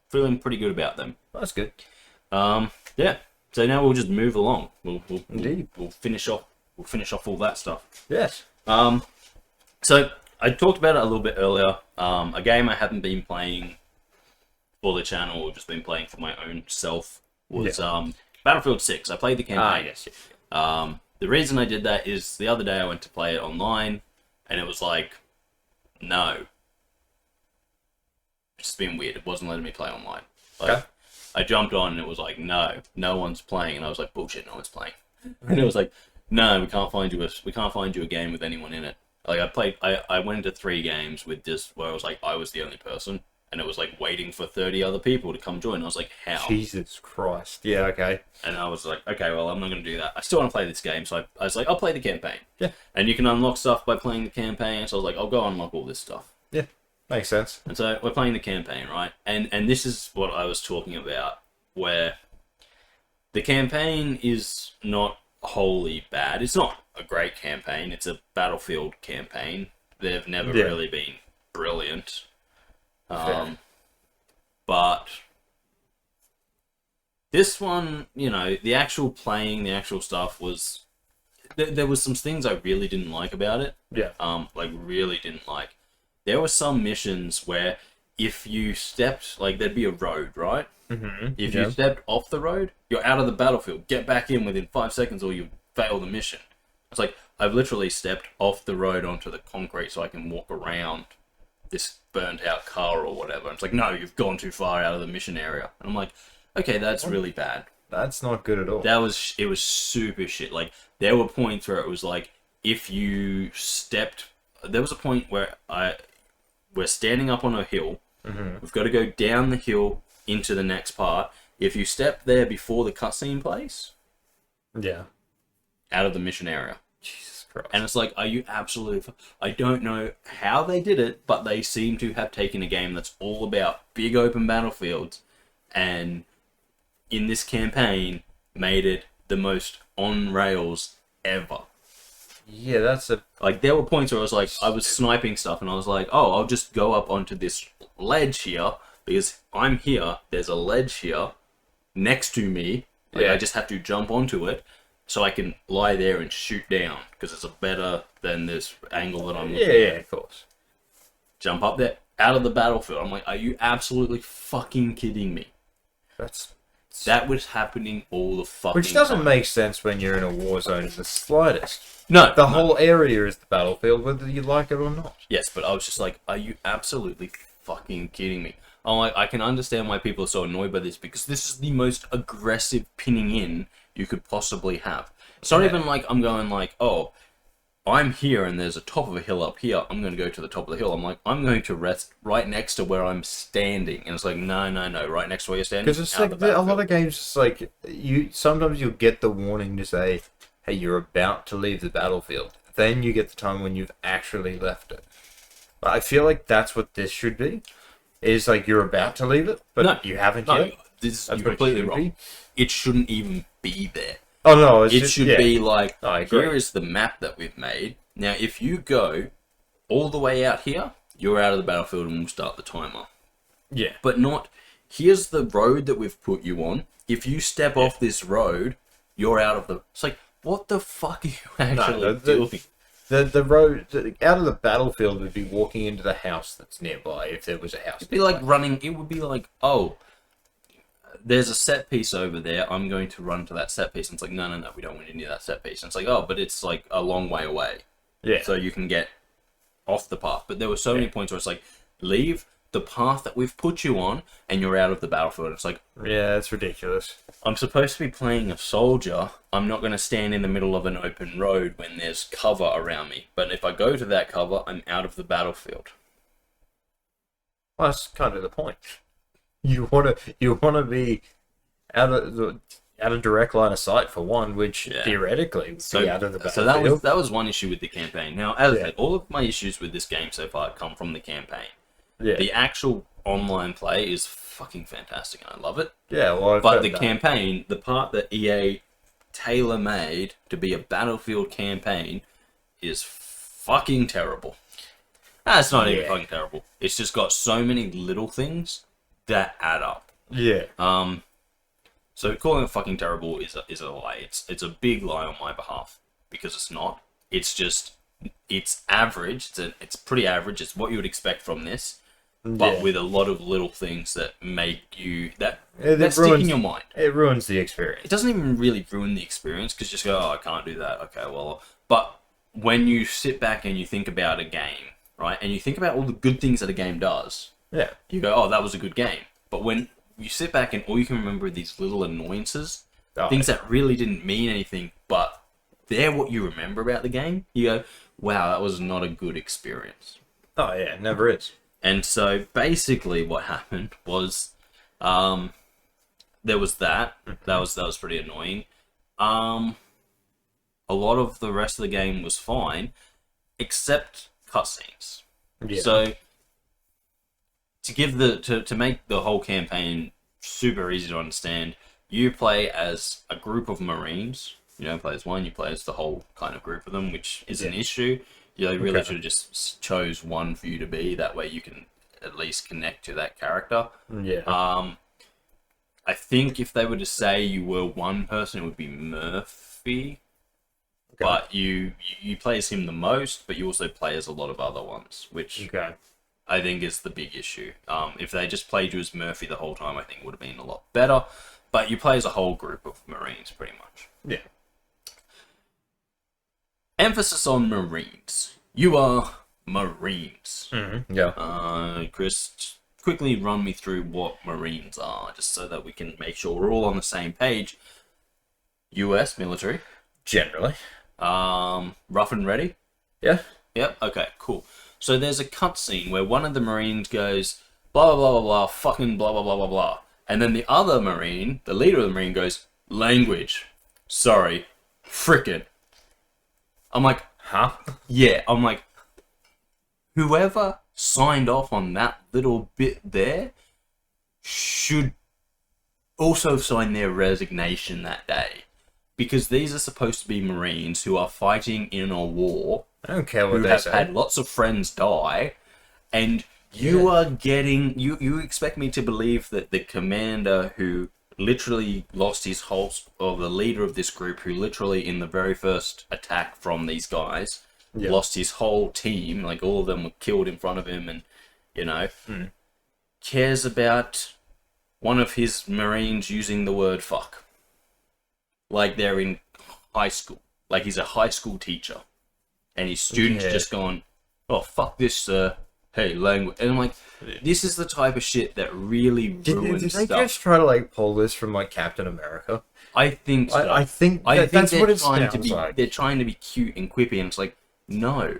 Feeling pretty good about them. That's good. Yeah. So now we'll just move along. Indeed. We'll finish off. We'll finish off all that stuff. Yes. So I talked about it a little bit earlier. A game I haven't been playing for the channel, or just been playing for my own self, was Battlefield 6. I played the campaign. Yes. The reason I did that is the other day I went to play it online, and it was like, no. It's just been weird. It wasn't letting me play online. Like, Okay. I jumped on and it was like, no one's playing, and I was like, bullshit, no one's playing. And it was like, no, we can't find you a game with anyone in it. Like I went into 3 games with this where I was like, I was the only person, and it was like waiting for 30 other people to come join. I was like, how? Jesus Christ. Yeah, okay. And I was like, okay, well, I'm not going to do that. I still want to play this game, so I was like, I'll play the campaign. Yeah. And you can unlock stuff by playing the campaign, so I was like, I'll go unlock all this stuff. Yeah, makes sense. And so we're playing the campaign, right? And this is what I was talking about, where the campaign is not wholly bad. It's not a great campaign. It's a Battlefield campaign. They've never really been brilliant. But this one, you know, the actual playing, the actual stuff was... There was some things I really didn't like about it. Yeah. Like, really didn't like. There were some missions where if you stepped... Like, there'd be a road, right? Mm-hmm. If you stepped off the road, you're out of the battlefield. Get back in within 5 seconds or you fail the mission. It's like, I've literally stepped off the road onto the concrete so I can walk around this burnt out car or whatever. It's like, no, you've gone too far out of the mission area. And I'm like, okay, that's really bad. That's not good at all. It was super shit. Like, there were points where it was like, if you stepped... There was a point where we're standing up on a hill. Mm-hmm. We've got to go down the hill into the next part. If you step there before the cutscene plays... Yeah. Out of the mission area. Jesus Christ. And it's like, are you absolutely... I don't know how they did it, but they seem to have taken a game that's all about big open battlefields and in this campaign made it the most on rails ever. Yeah, that's a... Like, there were points where I was sniping stuff and I was like, oh, I'll just go up onto this ledge here because I'm here. There's a ledge here next to me. Like, I just have to jump onto it. So I can lie there and shoot down, because it's better than this angle that I'm looking at. Yeah, of course. Jump up there, out of the battlefield. I'm like, are you absolutely fucking kidding me? That was happening all the fucking Which doesn't time. make sense when you're in a war zone in the slightest. No. The whole area is the battlefield, whether you like it or not. Yes, but I was just like, are you absolutely fucking kidding me? I'm like, I can understand why people are so annoyed by this, because this is the most aggressive pinning in you could possibly have. It's not even like I'm going like, oh, I'm here and there's a top of a hill up here. I'm going to go to the top of the hill. I'm like, I'm going to rest right next to where I'm standing. And it's like, no, right next to where you're standing. Because it's like, a lot of games, it's like, sometimes you'll get the warning to say, hey, you're about to leave the battlefield. Then you get the time when you've actually left it. But I feel like that's what this should be. Is like, you're about to leave it, but you haven't yet. This is completely wrong. It shouldn't even be there. Oh, no. It should be like, agree. Here is the map that we've made. Now, if you go all the way out here, you're out of the battlefield and we'll start the timer. Yeah. But not, here's the road that we've put you on. If you step off this road, you're out of the... It's like, what the fuck are you actually doing? The road out of the battlefield would be walking into the house that's nearby if there was a house. It'd be like running... It would be like, oh... There's a set piece over there. I'm going to run to that set piece. And it's like, no, we don't want any of that set piece. And it's like, oh, but it's like a long way away. Yeah. So you can get off the path. But there were so many points where it's like, leave the path that we've put you on, and you're out of the battlefield. It's like, yeah, it's ridiculous. I'm supposed to be playing a soldier. I'm not going to stand in the middle of an open road when there's cover around me. But if I go to that cover, I'm out of the battlefield. Well, that's kind of the point. You want to be out of direct line of sight for one, which theoretically would be out of the battlefield. So that was one issue with the campaign. Now, as I said, all of my issues with this game so far come from the campaign. Yeah. The actual online play is fucking fantastic, and I love it. Yeah, well, but the campaign, the part that EA tailor-made to be a Battlefield campaign, is fucking terrible. That's not even fucking terrible. It's just got so many little things that add up. Yeah. So calling it fucking terrible is a lie. It's a big lie on my behalf because it's not. It's average. It's pretty average. It's what you would expect from this, but with a lot of little things that make you that stick in your mind. It ruins the experience. It doesn't even really ruin the experience because you just go, oh, I can't do that. Okay, well, but when you sit back and you think about a game, right, and you think about all the good things that a game does, you go, oh, that was a good game. But when you sit back and all you can remember are these little annoyances, things that really didn't mean anything, but they're what you remember about the game, you go, wow, that was not a good experience. Oh, yeah, it never is. And so basically what happened was there was that. That was pretty annoying. A lot of the rest of the game was fine, except cutscenes. Yeah. So to make the whole campaign super easy to understand, you play as a group of Marines. You don't play as one, you play as the whole kind of group of them, which is an issue. You really should have just chose one for you to be. That way you can at least connect to that character. Yeah. I think if they were to say you were one person, it would be Murphy. Okay. But you play as him the most, but you also play as a lot of other ones, which I think is the big issue. If they just played you as Murphy the whole time, I think it would have been a lot better. But you play as a whole group of Marines, pretty much. Yeah. Emphasis on Marines. You are Marines. Mm-hmm. Yeah. Kris, quickly run me through what Marines are, just so that we can make sure we're all on the same page. US military. Generally. Rough and ready? Yeah. Yep, okay, cool. So there's a cutscene where one of the Marines goes, blah, blah, blah, blah, blah, fucking blah, blah, blah, blah, blah. And then the other Marine, the leader of the Marine, goes, language. Sorry. Frickin'. I'm like, huh? Yeah, I'm like, whoever signed off on that little bit there should also sign their resignation that day. Because these are supposed to be Marines who are fighting in a war. I don't care what who they have say. Had lots of friends die, and you are getting you expect me to believe that the commander who literally lost his whole, or the leader of this group who literally in the very first attack from these guys lost his whole team, like all of them were killed in front of him, and cares about one of his Marines using the word fuck. Like they're in high school. Like he's a high school teacher. And his students just gone, oh, fuck this, hey, language. And I'm like, this is the type of shit that really ruins did they stuff. just try to, like, pull this from, like, Captain America? I think so. I think that's what it sounds like. They're trying to be cute and quippy, and it's like, no.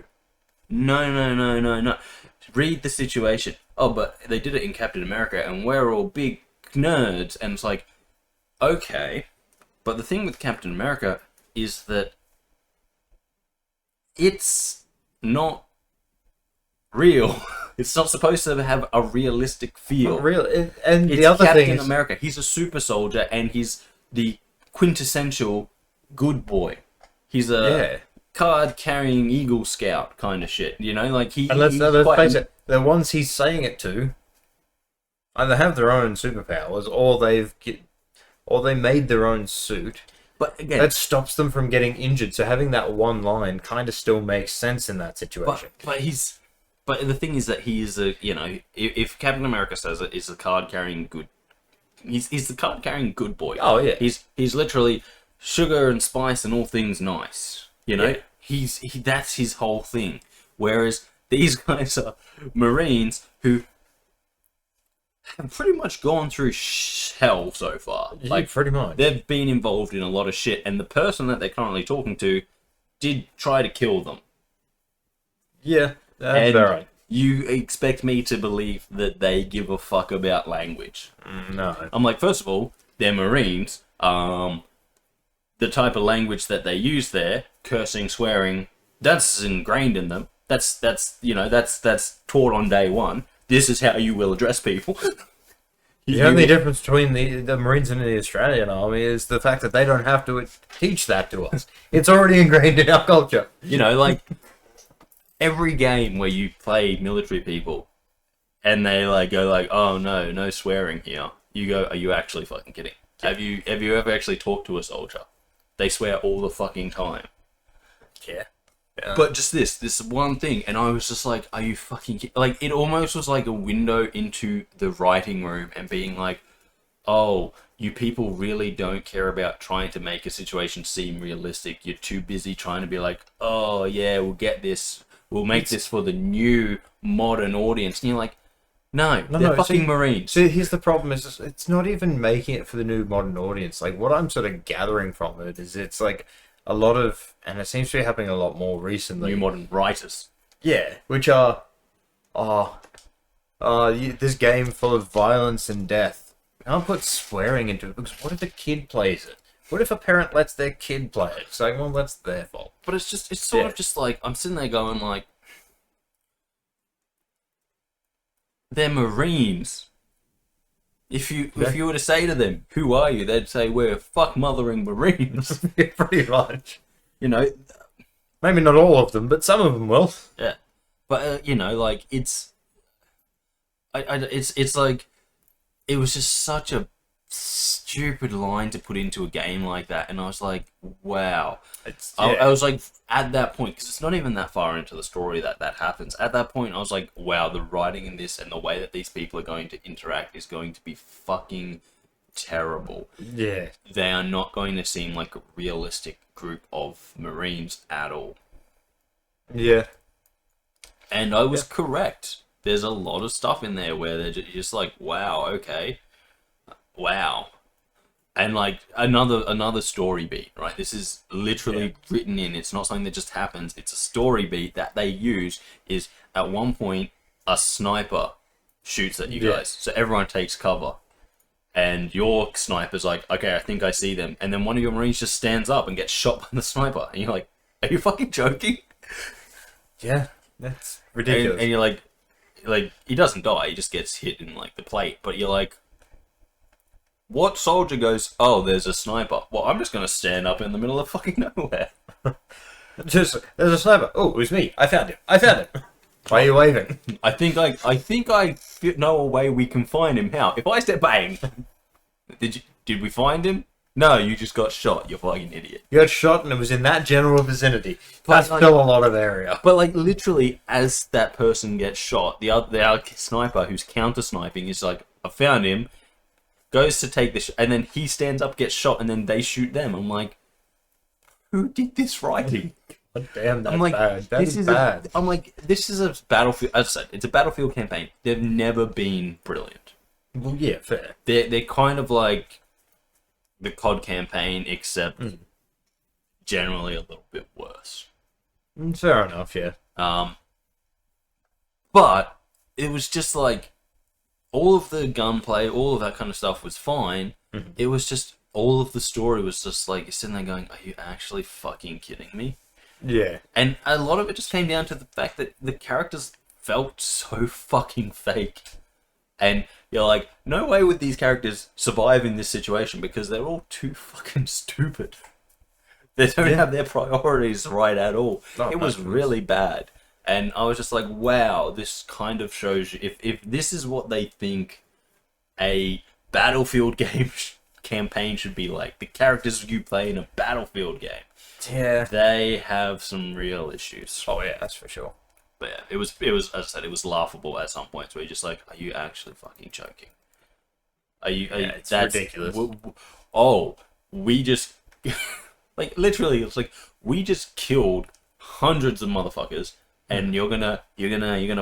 No. Read the situation. Oh, but they did it in Captain America, and we're all big nerds. And it's like, okay. But the thing with Captain America is that it's not real. It's not supposed to have a realistic feel. Not real. And it's the other Captain thing is, America. He's a super soldier, and he's the quintessential good boy. He's a card-carrying Eagle Scout kind of shit. You know, like he. And let's face it, the ones he's saying it to either have their own superpowers, or they made their own suit. But again, that stops them from getting injured. So having that one line kind of still makes sense in that situation. But the thing is that he is a, if Captain America says it, he's a card-carrying good. He's the card-carrying good boy. Oh yeah. He's literally sugar and spice and all things nice. You know, that's his whole thing. Whereas these guys are Marines who have pretty much gone through hell so far. Like, pretty much. They've been involved in a lot of shit, and the person that they're currently talking to did try to kill them. Yeah, that's right. You expect me to believe that they give a fuck about language? No. I'm like, first of all, they're Marines. The type of language that they use there, cursing, swearing, that's ingrained in them. That's taught on day one. This is how you will address people. The only difference between the Marines and the Australian Army is the fact that they don't have to teach that to us. It's already ingrained in our culture. You know, like, every game where you play military people and they like go like, oh no swearing here. You go, are you actually fucking kidding? Have you ever actually talked to a soldier? They swear all the fucking time. Yeah. But just this one thing, and I was just like, are you fucking kidding? Like, it almost was like a window into the writing room and being like, oh, you people really don't care about trying to make a situation seem realistic. You're too busy trying to be like, oh yeah, we'll get this. We'll make this for the new modern audience. And you're like, no, they're fucking Marines. See, here's the problem: is it's not even making it for the new modern audience. Like, what I'm sort of gathering from it is it's like a lot of, and it seems to be happening a lot more recently. New modern writers. Yeah, which are, this game full of violence and death. I can't put swearing into it because what if a kid plays it? What if a parent lets their kid play it? It's like, well, that's their fault. But it's sort of just like, I'm sitting there going like, they're Marines. If you were to say to them, who are you? They'd say, we're fuck-mothering Marines. Pretty much. You know? Maybe not all of them, but some of them will. Yeah. But, you know, like, it's like, it was just such a stupid line to put into a game like that, and I was like, wow. I was like, at that point, because it's not even that far into the story that happens, at that point I was like, wow, the writing in this and the way that these people are going to interact is going to be fucking terrible. Yeah. They are not going to seem like a realistic group of Marines at all. Yeah. And I was correct. There's a lot of stuff in there where they're just like, wow, okay. Wow. And like another story beat, right? This is literally written in. It's not something that just happens. It's a story beat that they use. Is at one point a sniper shoots at you guys, so everyone takes cover, and your sniper's like, okay, I think I see them, and then one of your Marines just stands up and gets shot by the sniper, and you're like, are you fucking joking? Yeah, that's ridiculous. And you're like he doesn't die. He just gets hit in like the plate, but you're like, what soldier goes, oh, there's a sniper. Well, I'm just going to stand up in the middle of fucking nowhere. There's a sniper. Oh, it was me. I found him. Why are you waving? I think I know a way we can find him. How? If I step bang. Did we find him? No, you just got shot. You fucking idiot. You got shot and it was in that general vicinity. But, that's still a lot of area. But like literally, as that person gets shot, the other sniper who's counter sniping is like, I found him. Goes to take this, and then he stands up, gets shot, and then they shoot them. I'm like, who did this writing? God damn, that's bad. That is bad. I'm like, this is a battlefield. As I said, it's a battlefield campaign. They've never been brilliant. Well, yeah, fair. They're kind of like the COD campaign, except generally a little bit worse. Fair enough, yeah. But it was just like, all of the gunplay, all of that kind of stuff was fine. Mm-hmm. It was just, all of the story was just like, you're sitting there going, are you actually fucking kidding me? Yeah. And a lot of it just came down to the fact that the characters felt so fucking fake. And you're like, no way would these characters survive in this situation because they're all too fucking stupid. They don't have their priorities right at all. It was really bad. And I was just like, wow, this kind of shows you, if this is what they think a Battlefield game campaign should be like, the characters you play in a Battlefield game, they have some real issues. Oh yeah, that's for sure. But yeah, it was, as I said, it was laughable at some points where you're just like, are you actually fucking joking? It's ridiculous. We just, like literally, it's like, we just killed hundreds of motherfuckers. And you're gonna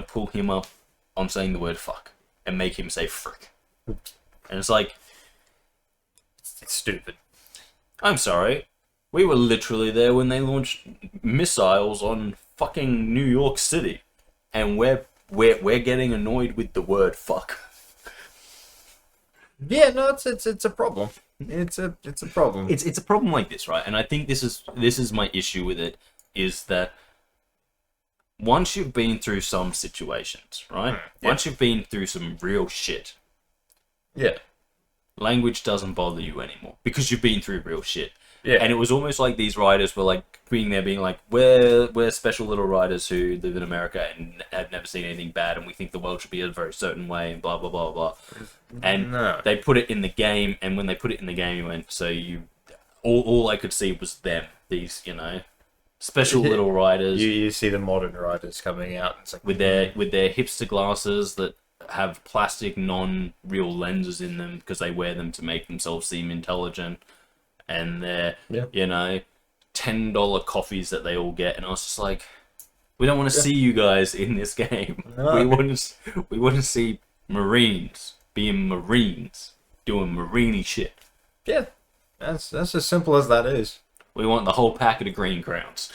pull him up on saying the word fuck and make him say frick. And it's like, it's stupid. I'm sorry. We were literally there when they launched missiles on fucking New York City, and we're getting annoyed with the word fuck. Yeah, no, it's a problem. It's a problem. It's a problem like this, right? And I think this is my issue with it, is that once you've been through some situations, right? Yeah. Once you've been through some real shit, language doesn't bother you anymore because you've been through real shit. Yeah. And it was almost like these writers were like being like, we're special little writers who live in America and have never seen anything bad, and we think the world should be a very certain way, and blah blah blah blah. And they put it in the game, and when they put it in the game, you went, so you, all I could see was them, these, you know, special little writers. You see the modern writers coming out. It's like, with their hipster glasses that have plastic, non-real lenses in them because they wear them to make themselves seem intelligent, and their you know, $10 coffees that they all get, and I was just like, we don't want to see you guys in this game. No. We want to see Marines being Marines, doing Marine-y shit. Yeah, that's as simple as that is. We want the whole packet of green crowns.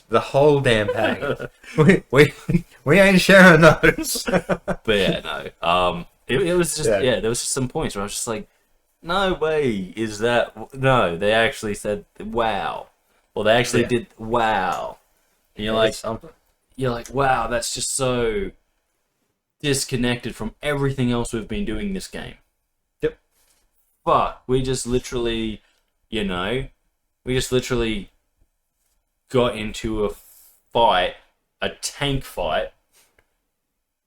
The whole damn pack. we ain't sharing those. But yeah, no. It was just there was just some points where I was just like, no way is that. No, they actually said wow, or they actually did wow. And you're like something. You're like, wow, that's just so disconnected from everything else we've been doing this game. Yep. But we just literally, you know, got into a fight, a tank fight,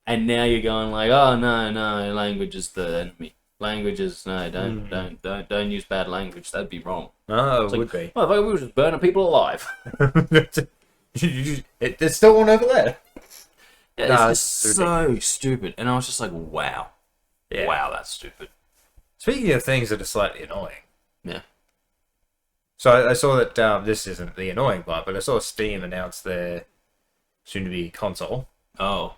and now you're going like, oh no, language is the enemy. Language is don't use bad language. That'd be wrong. No, it would like, be. Oh, we were just burning people alive. There's still one over there. Yeah, it's so stupid, and I was just like, wow, wow, that's stupid. Speaking of things that are slightly annoying. Yeah. So I saw that this isn't the annoying part, but I saw Steam announce their soon-to-be console. Oh.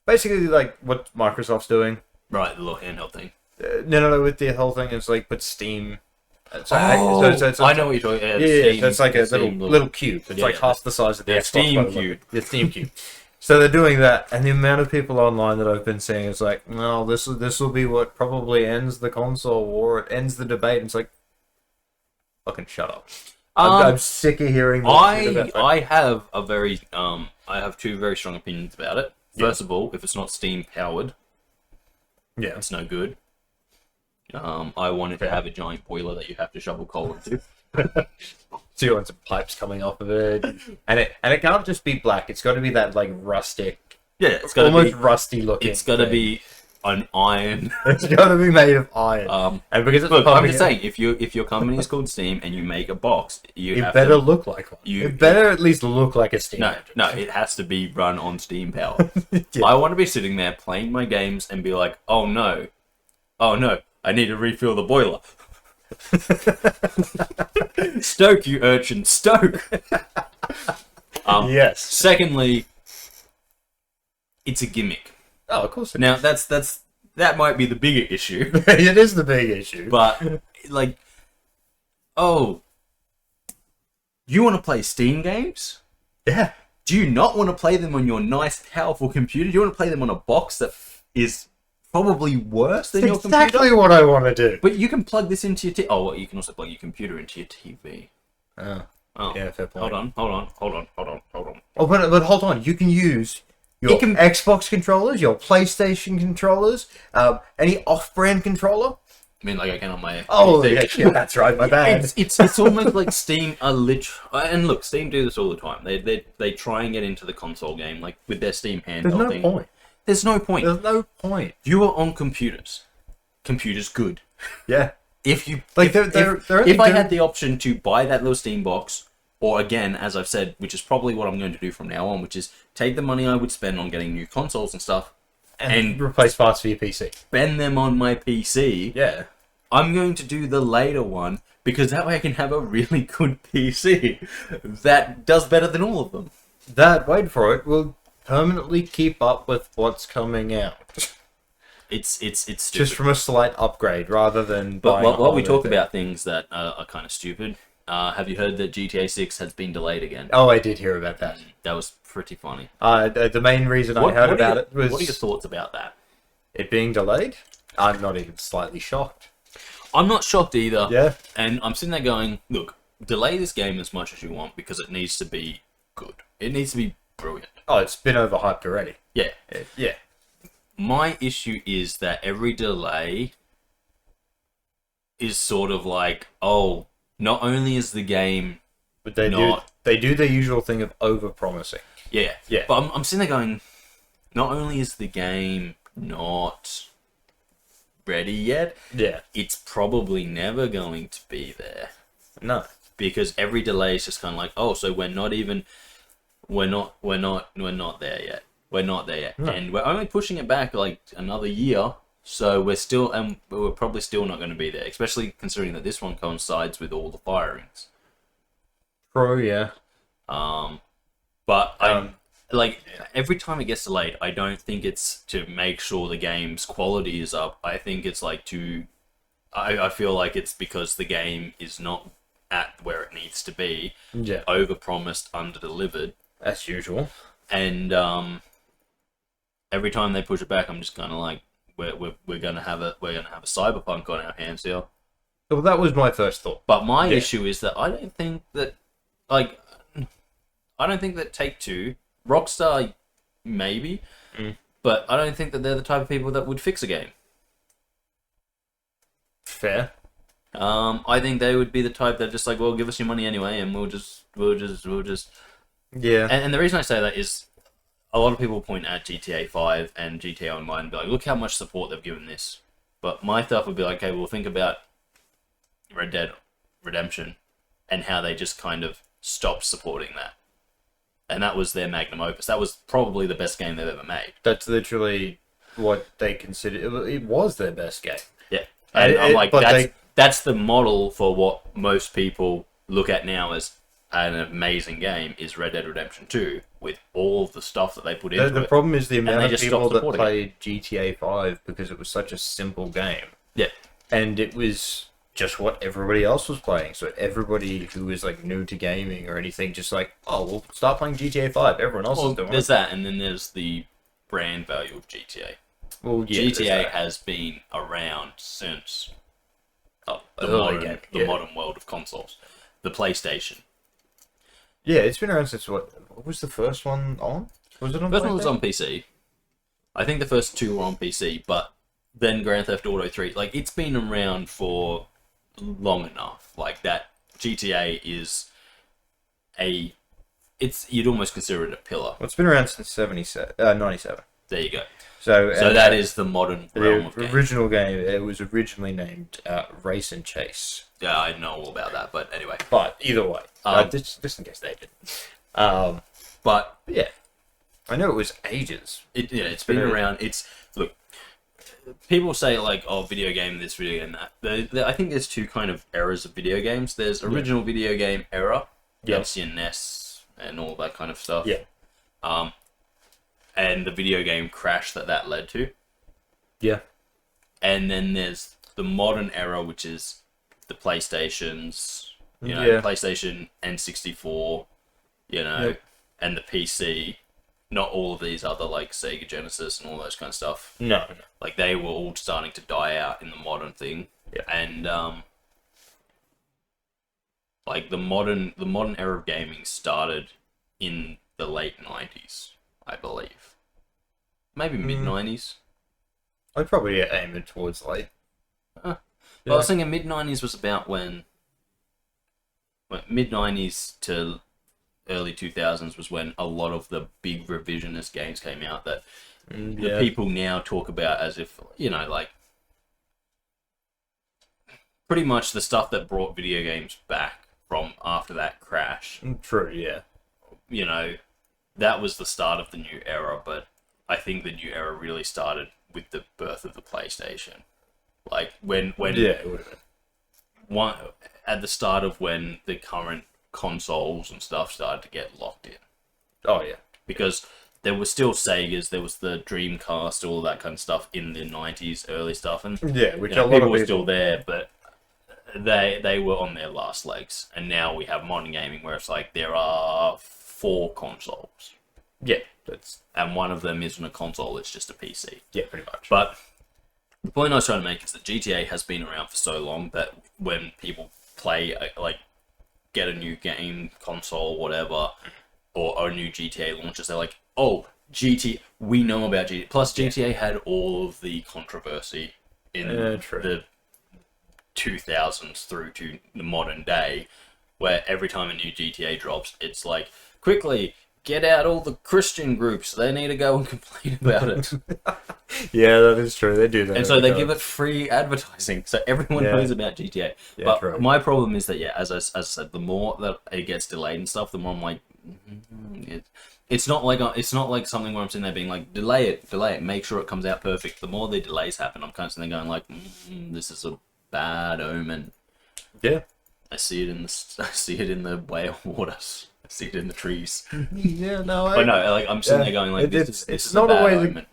Basically, like what Microsoft's doing. Right, the little handheld thing. No, with the whole thing, it's like put Steam. So, I know what you're talking about. Yeah, so it's like a little cube. It's like half the size of the Xbox. Steam cube. The Steam cube. So they're doing that, and the amount of people online that I've been seeing is like, no, this will be what probably ends the console war. It ends the debate. And it's like, fucking shut up. I'm sick of hearing this shit about I have two very strong opinions about it. First of all, if it's not Steam powered, it's no good. I wanted to have a giant boiler that you have to shovel coal into. So you want some pipes coming off of it, and it can't just be black. It's got to be that like rustic, it's got to almost be rusty looking. It's got to be an iron. It's got to be made of iron. And because look, I'm just saying, if your company is called Steam and you make a box, you have better to, look like one. It better at least look like a Steam. No, it has to be run on Steam power. I want to be sitting there playing my games and be like, oh no, I need to refill the boiler. Stoke, you urchin, stoke. Yes. Secondly, it's a gimmick. Oh, of course. Now that might be the bigger issue. It is the big issue. But like, oh, you want to play Steam games? Yeah. Do you not want to play them on your nice, powerful computer? Do you want to play them on a box that is probably worse than your computer? Exactly what I want to do. But you can plug this into your well, you can also plug your computer into your TV. Oh. Yeah, fair point. Hold on. Oh, but hold on. You can use your Xbox controllers, your PlayStation controllers, any off-brand controller. I mean, like I can on my. Oh, yeah, that's right. My bad. It's almost like Steam are and look, Steam do this all the time. They try and get into the console game, like with their Steam handheld thing. There's no point. There's no point. You are on computers. Computers good. Yeah. If you if I had the option to buy that little Steam box, or again, as I've said, which is probably what I'm going to do from now on, which is take the money I would spend on getting new consoles and stuff, and replace parts for your PC. Spend them on my PC. Yeah. I'm going to do the later one because that way I can have a really good PC that does better than all of them. Wait for it, will permanently keep up with what's coming out. It's stupid. Just from a slight upgrade rather than. But while we talk about things that are kind of stupid, have you heard that GTA 6 has been delayed again? Oh, I did hear about that. That was pretty funny. The main reason I heard about it was. What are your thoughts about that? It being delayed? I'm not even slightly shocked. I'm not shocked either. Yeah. And I'm sitting there going, look, delay this game as much as you want because it needs to be good. It needs to be brilliant. Oh, it's been overhyped already. Yeah. Yeah. My issue is that every delay is sort of like, oh, not only is the game But they not... do their usual thing of over-promising. Yeah. Yeah. But I'm sitting there going, not only is the game not ready yet, Yeah. it's probably never going to be there. No. Because every delay is just kind of like, oh, so we're not there yet. We're not there yet. No. And we're only pushing it back like another year, so we're probably still not going to be there, especially considering that this one coincides with all the firings. Pro, yeah. But every time it gets delayed, I don't think it's to make sure the game's quality is up. I think it's like I feel like it's because the game is not at where it needs to be. Yeah. Overpromised, underdelivered. As usual. And every time they push it back, I'm just kind of like, we're gonna have a Cyberpunk on our hands here. Well, that was my first thought. But my issue is that I don't think that Take-Two, Rockstar, maybe, but I don't think that they're the type of people that would fix a game. Fair. I think they would be the type that just like, well, give us your money anyway, and we'll just. Yeah. And the reason I say that is, a lot of people point at GTA 5 and GTA Online and be like, look how much support they've given this. But my stuff would be like, okay, well, think about Red Dead Redemption and how they just kind of stopped supporting that. And that was their magnum opus. That was probably the best game they've ever made. That's literally what they considered. It was their best game. Yeah. And I'm like, that's the model for what most people look at now as an amazing game, is Red Dead Redemption 2, with all of the stuff that they put into it. The problem is the amount of people that supporting played GTA 5 because it was such a simple game. Yeah. And it was just what everybody else was playing. So everybody who was like new to gaming or anything, just like, oh, we'll start playing GTA 5. Everyone else is doing there's it. that, and then there's the brand value of GTA. Well, yeah, GTA has been around since the modern world of consoles. The PlayStation. Yeah, it's been around since what was the first one on? Was it on The first one PlayStation? was on PC. I think the first two were on PC, but then Grand Theft Auto 3, like, it's been around for long enough. Like, that GTA is you'd almost consider it a pillar. Well, it's been around since 97. There you go. So that is the modern realm of the games. original game. It was originally named Race and Chase. Yeah, I know all about that, but anyway. But either way, just in case they didn't. But yeah, I know it was ages. It's been around. Look, people say like, oh, video game this, video game that. I think there's two kind of eras of video games. There's original video game era, that's your NES and all that kind of stuff. Yeah. And the video game crash that led to. Yeah. And then there's the modern era, which is the PlayStations, PlayStation N64, and the PC. Not all of these other, like, Sega Genesis and all those kind of stuff. No. Like, they were all starting to die out in the modern thing. Yeah. And, like, the modern era of gaming started in the late 90s, I believe. Maybe mid-90s. I'd probably aim it towards late. Well, I was thinking mid-90s was about when mid-90s to early 2000s was when a lot of the big revisionist games came out that the people now talk about as if, like, pretty much the stuff that brought video games back from after that crash. True, yeah. That was the start of the new era, but I think the new era really started with the birth of the PlayStation. Like, when it would have been. At the start of when the current consoles and stuff started to get locked in. Oh, yeah. Because there were still Segas, there was the Dreamcast, all that kind of stuff in the 90s, early stuff. And which a lot people of were still there, but they were on their last legs. And now we have modern gaming where it's like there are 4 consoles. Yeah. And one of them isn't a console, it's just a PC. Yeah, pretty much. But the point I was trying to make is that GTA has been around for so long that when people play, like, get a new game, console, whatever, or a new GTA launches, they're like, oh, we know about GTA. Plus, GTA had all of the controversy in 2000s through to the modern day, where every time a new GTA drops, it's like, quickly, get out all the Christian groups. They need to go and complain about it. Yeah, that is true. They do that. And so they give it free advertising, so everyone knows about GTA. Yeah, but true. my problem is that, as I said, the more that it gets delayed and stuff, the more I'm like, it's not like something where I'm sitting there being like, delay it, make sure it comes out perfect. The more the delays happen, I'm constantly going like, this is a bad omen. Yeah. I see it in the whale waters. I see it in the trees. Yeah, no. But no, like I'm sitting there going like, this is not a bad omen.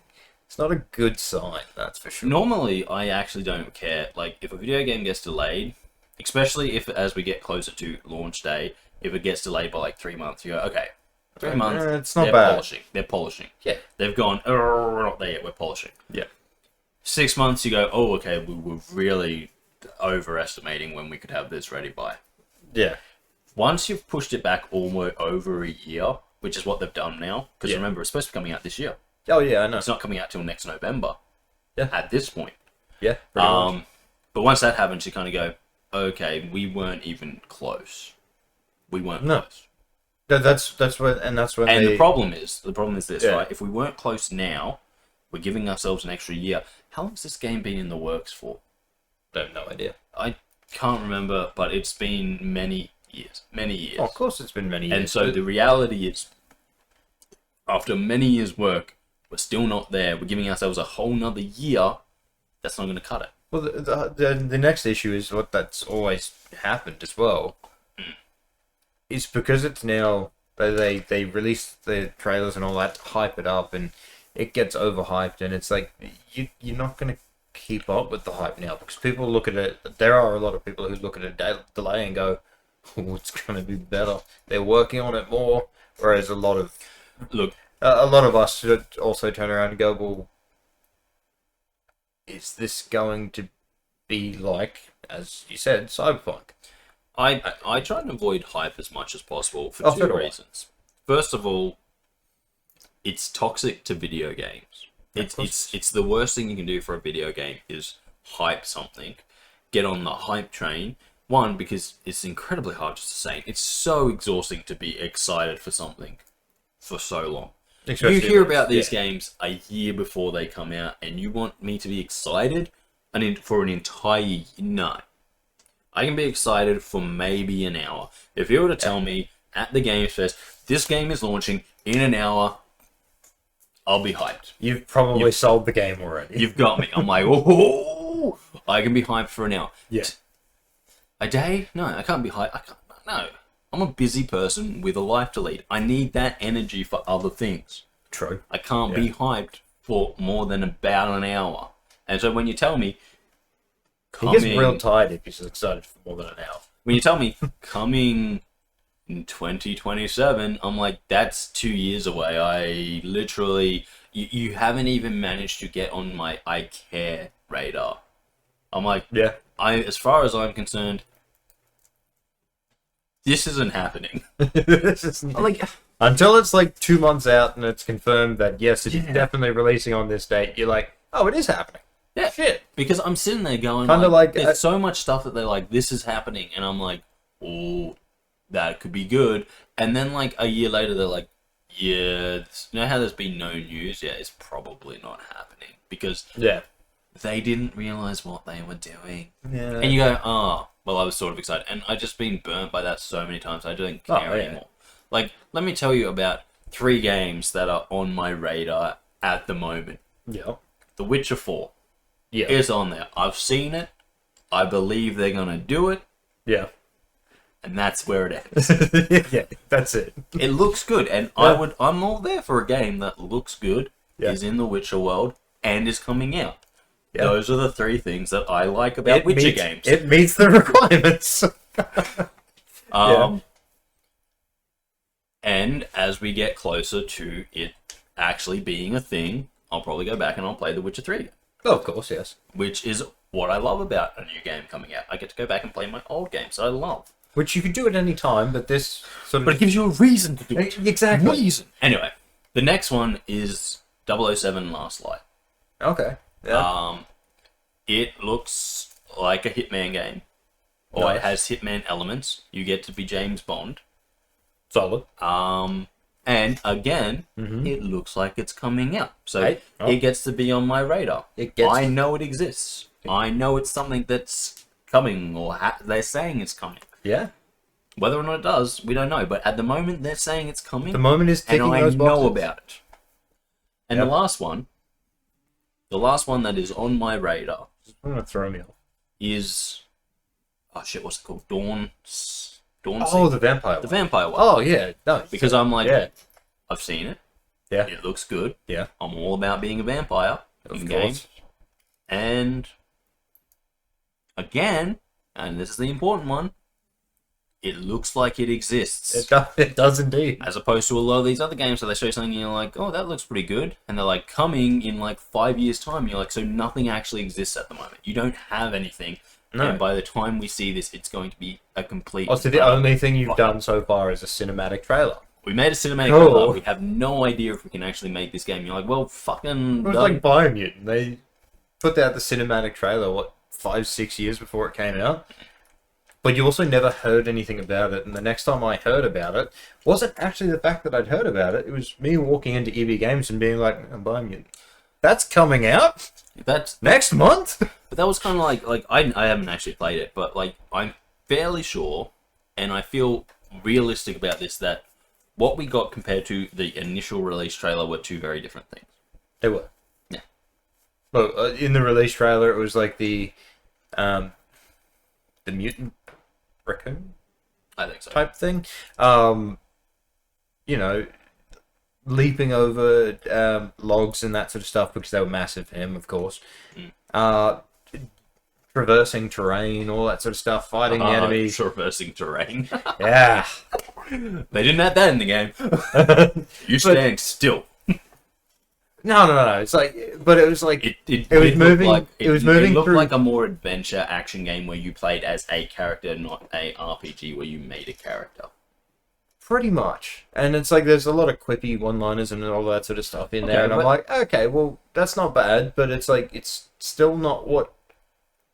It's not a good sign, that's for sure. Normally, I actually don't care. Like, if a video game gets delayed, especially if as we get closer to launch day, if it gets delayed by like 3 months, you go, okay, 3 months. It's not bad. They're polishing. Yeah. They've gone, we're not there yet. We're polishing. Yeah. 6 months, you go, oh, okay, we were really overestimating when we could have this ready by. Yeah. Once you've pushed it back almost over a year, which is what they've done now, because remember, it's supposed to be coming out this year. Oh yeah, I know. It's not coming out till next November. Yeah. At this point. Yeah. Pretty much. But once that happens, you kind of go, okay, we weren't even close. We weren't close. That's when And the problem is this, Yeah. right? If we weren't close now, we're giving ourselves an extra year. How long's this game been in the works for? I have no idea. I can't remember, but it's been many years. Many years. Oh, of course, it's been many years. And so the reality is, after many years' work, we're still not there. We're giving ourselves a whole nother year. That's not going to cut it. Well, the next issue is what that's always happened as well. It's because it's now they release the trailers and all that, hype it up, and it gets overhyped, and it's like you're not going to keep up with the hype now because people look at it. There are a lot of people who look at a delay and go, "Oh, it's going to be better." They're working on it more, whereas a lot of us should also turn around and go, "Well, is this going to be like, as you said, Cyberpunk?" I try and avoid hype as much as possible for two reasons. First of all, it's toxic to video games. It's the worst thing you can do for a video game is hype something, get on the hype train. One, because it's incredibly hard to sustain. It's so exhausting to be excited for something for so long. You hear about these games a year before they come out, and you want me to be excited for an entire year? No. I can be excited for maybe an hour. If you were to tell me at the Games Fest, this game is launching in an hour, I'll be hyped. You've probably sold the game already. You've got me. I'm like, oh, I can be hyped for an hour. Yeah. A day? No, I can't be hyped. No. I'm a busy person with a life to lead. I need that energy for other things. True. I can't be hyped for more than about an hour. And so when you tell me, he gets real tired if he's excited for more than an hour. When you tell me coming in 2027, I'm like, that's 2 years away. I literally, you haven't even managed to get on my I care radar. I'm like, as far as I'm concerned, this isn't happening. Until it's like 2 months out and it's confirmed that yes, it's definitely releasing on this date, you're like, oh, it is happening. Yeah, shit. Because I'm sitting there going, there's so much stuff that they're like, this is happening, and I'm like, oh, that could be good. And then like a year later, they're like, yeah, you know how there's been no news? Yeah, it's probably not happening because they didn't realize what they were doing. Yeah. And you go, oh, well, I was sort of excited, and I've just been burnt by that so many times. I don't care anymore. Like, let me tell you about 3 games that are on my radar at the moment. Yeah. The Witcher 4. Yeah. It's on there. I've seen it. I believe they're going to do it. Yeah. And that's where it ends. Yeah, that's it. It looks good, and I'm all there for a game that looks good, is in the Witcher world, and is coming out. Yeah. Those are the 3 things that I like about Witcher games. It meets the requirements. And as we get closer to it actually being a thing, I'll probably go back and I'll play The Witcher 3 again. Oh, of course, yes. Which is what I love about a new game coming out. I get to go back and play my old games that I love. Which you can do at any time, but this But it gives you a reason to do it. Exactly. Reason. Anyway, the next one is 007 Last Light. Okay. Yeah. It looks like a Hitman game, or Nice. it has Hitman elements. You get to be James Bond. Solid. And again, Mhm. it looks like it's coming out, so Hey, oh. it gets to be on my radar. It gets. I know it exists. I know it's something that's coming, or they're saying it's coming. Yeah. Whether or not it does, we don't know. But at the moment, they're saying it's coming. The moment is and ticking I those boxes. know about it. And Yep. the last one that is on my radar I'm gonna throw me off. is, oh shit, what's it called? Dawn. Oh, the vampire. the one. vampire one. Oh yeah, no. Because I'm like, Yeah. I've seen it. Yeah. It looks good. Yeah. I'm all about being a vampire Of in course. games. And again, and this is the important one, it looks like it exists. It does indeed. As opposed to a lot of these other games where they show something and you're like, oh, that looks pretty good. And they're like, coming in like 5 years' time. You're like, so nothing actually exists at the moment. You don't have anything. No. And by the time we see this, it's going to be a complete... Oh, so the only thing you've done so far is a cinematic trailer. We made a cinematic Cool. trailer. We have no idea if we can actually make this game. You're like, well, fucking... It was like Biomutant. They put out the cinematic trailer, 5-6 years before it came out? But you also never heard anything about it, and the next time I heard about it, wasn't actually the fact that I'd heard about it, it was me walking into EB Games and being like, Biomutant. That's coming out? That's... Next month? But that was kind of like I haven't actually played it, but like I'm fairly sure, and I feel realistic about this, that what we got compared to the initial release trailer were two very different things. They were. Yeah. Well, in the release trailer, it was like the mutant raccoon I think so. type thing. You know, leaping over logs and that sort of stuff because they were massive for him, of course. Traversing terrain, all that sort of stuff, fighting the enemies. Traversing terrain. Yeah. They didn't have that in the game. You stand still. No. It's like, but it was like It was looked moving. Like, it was moving It looked through. like a more adventure action game where you played as a character, not a RPG where you made a character. Pretty much. And it's like there's a lot of quippy one-liners and all that sort of stuff in there. Okay, And I'm but- like, okay, well, that's not bad, but it's like, it's still not what,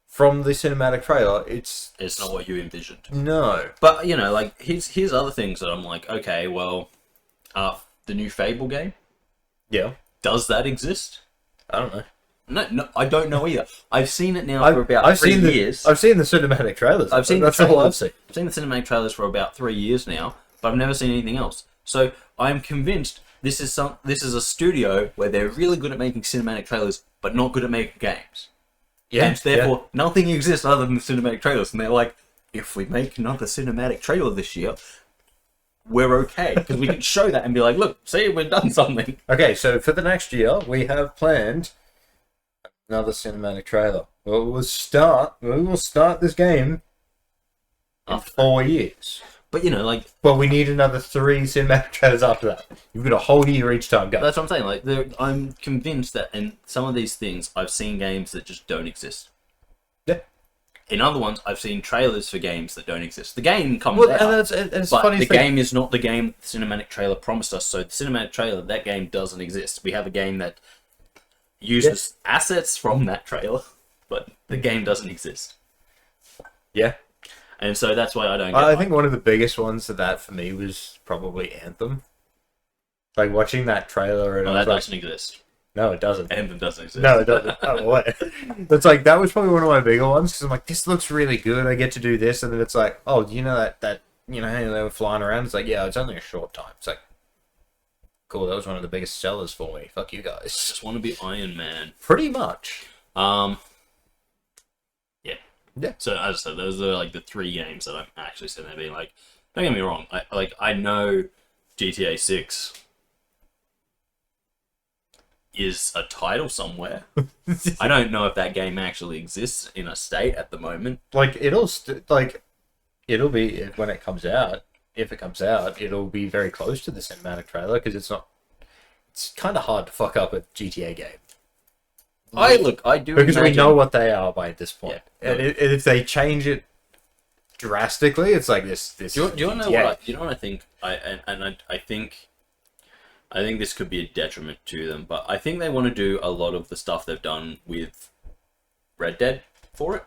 from the cinematic trailer, it's It's not what you envisioned. no. But you know, like here's other things that I'm like, okay, well, the new Fable game, Yeah. does that exist? I don't know. No, I don't know either. I've seen it now for about 3 seen years. I've seen the cinematic trailers. I've seen that's the all I've trailers. seen. I've seen the cinematic trailers for about 3 years now, but I've never seen anything else. So I'm convinced this is a studio where they're really good at making cinematic trailers, but not good at making games. Yeah. And therefore, nothing exists other than the cinematic trailers. And they're like, if we make another cinematic trailer this year, we're okay. Because we can show that and be like, look, see, we've done something. Okay, so for the next year, we have planned another cinematic trailer. Well, we will start this game in After 4 years. But, you know, like, Well, we need another 3 cinematic trailers after that. You've got a whole year each time, go. that's what I'm saying. Like, I'm convinced that in some of these things, I've seen games that just don't exist. Yeah. In other ones, I've seen trailers for games that don't exist. The game comes Well, out, and it's but funny the thing. game is not the game the cinematic trailer promised us. So the cinematic trailer, that game doesn't exist. We have a game that uses assets from that trailer, but the game doesn't exist. Yeah. And so that's why I don't get I like, think one of the biggest ones of that for me was probably Anthem. Like watching that trailer and well, I that was like, doesn't exist. no, it doesn't. Anthem doesn't exist. No, it doesn't. Oh, what? It's like that was probably one of my bigger ones because I'm like, this looks really good. I get to do this, and then it's like, oh, you know that you know how they were flying around. It's like, yeah, it's only a short time. It's like, cool. That was one of the biggest sellers for me. Fuck you I guys. just want to be Iron Man. Pretty much. Yeah. Yeah. So as I said, those are like the 3 games that I'm actually sitting there being like, don't get me wrong. I know GTA 6 is a title somewhere. I don't know if that game actually exists in a state at the moment. Like it'll be when it comes out. If it comes out, it'll be very close to the cinematic trailer because it's not. It's kind of hard to fuck up a GTA game. I do Because we imagine- know what they are by this point. Yeah. And if they change it drastically, it's like this. Do you want to know what? You know what I think? I think this could be a detriment to them, but I think they want to do a lot of the stuff they've done with Red Dead for it.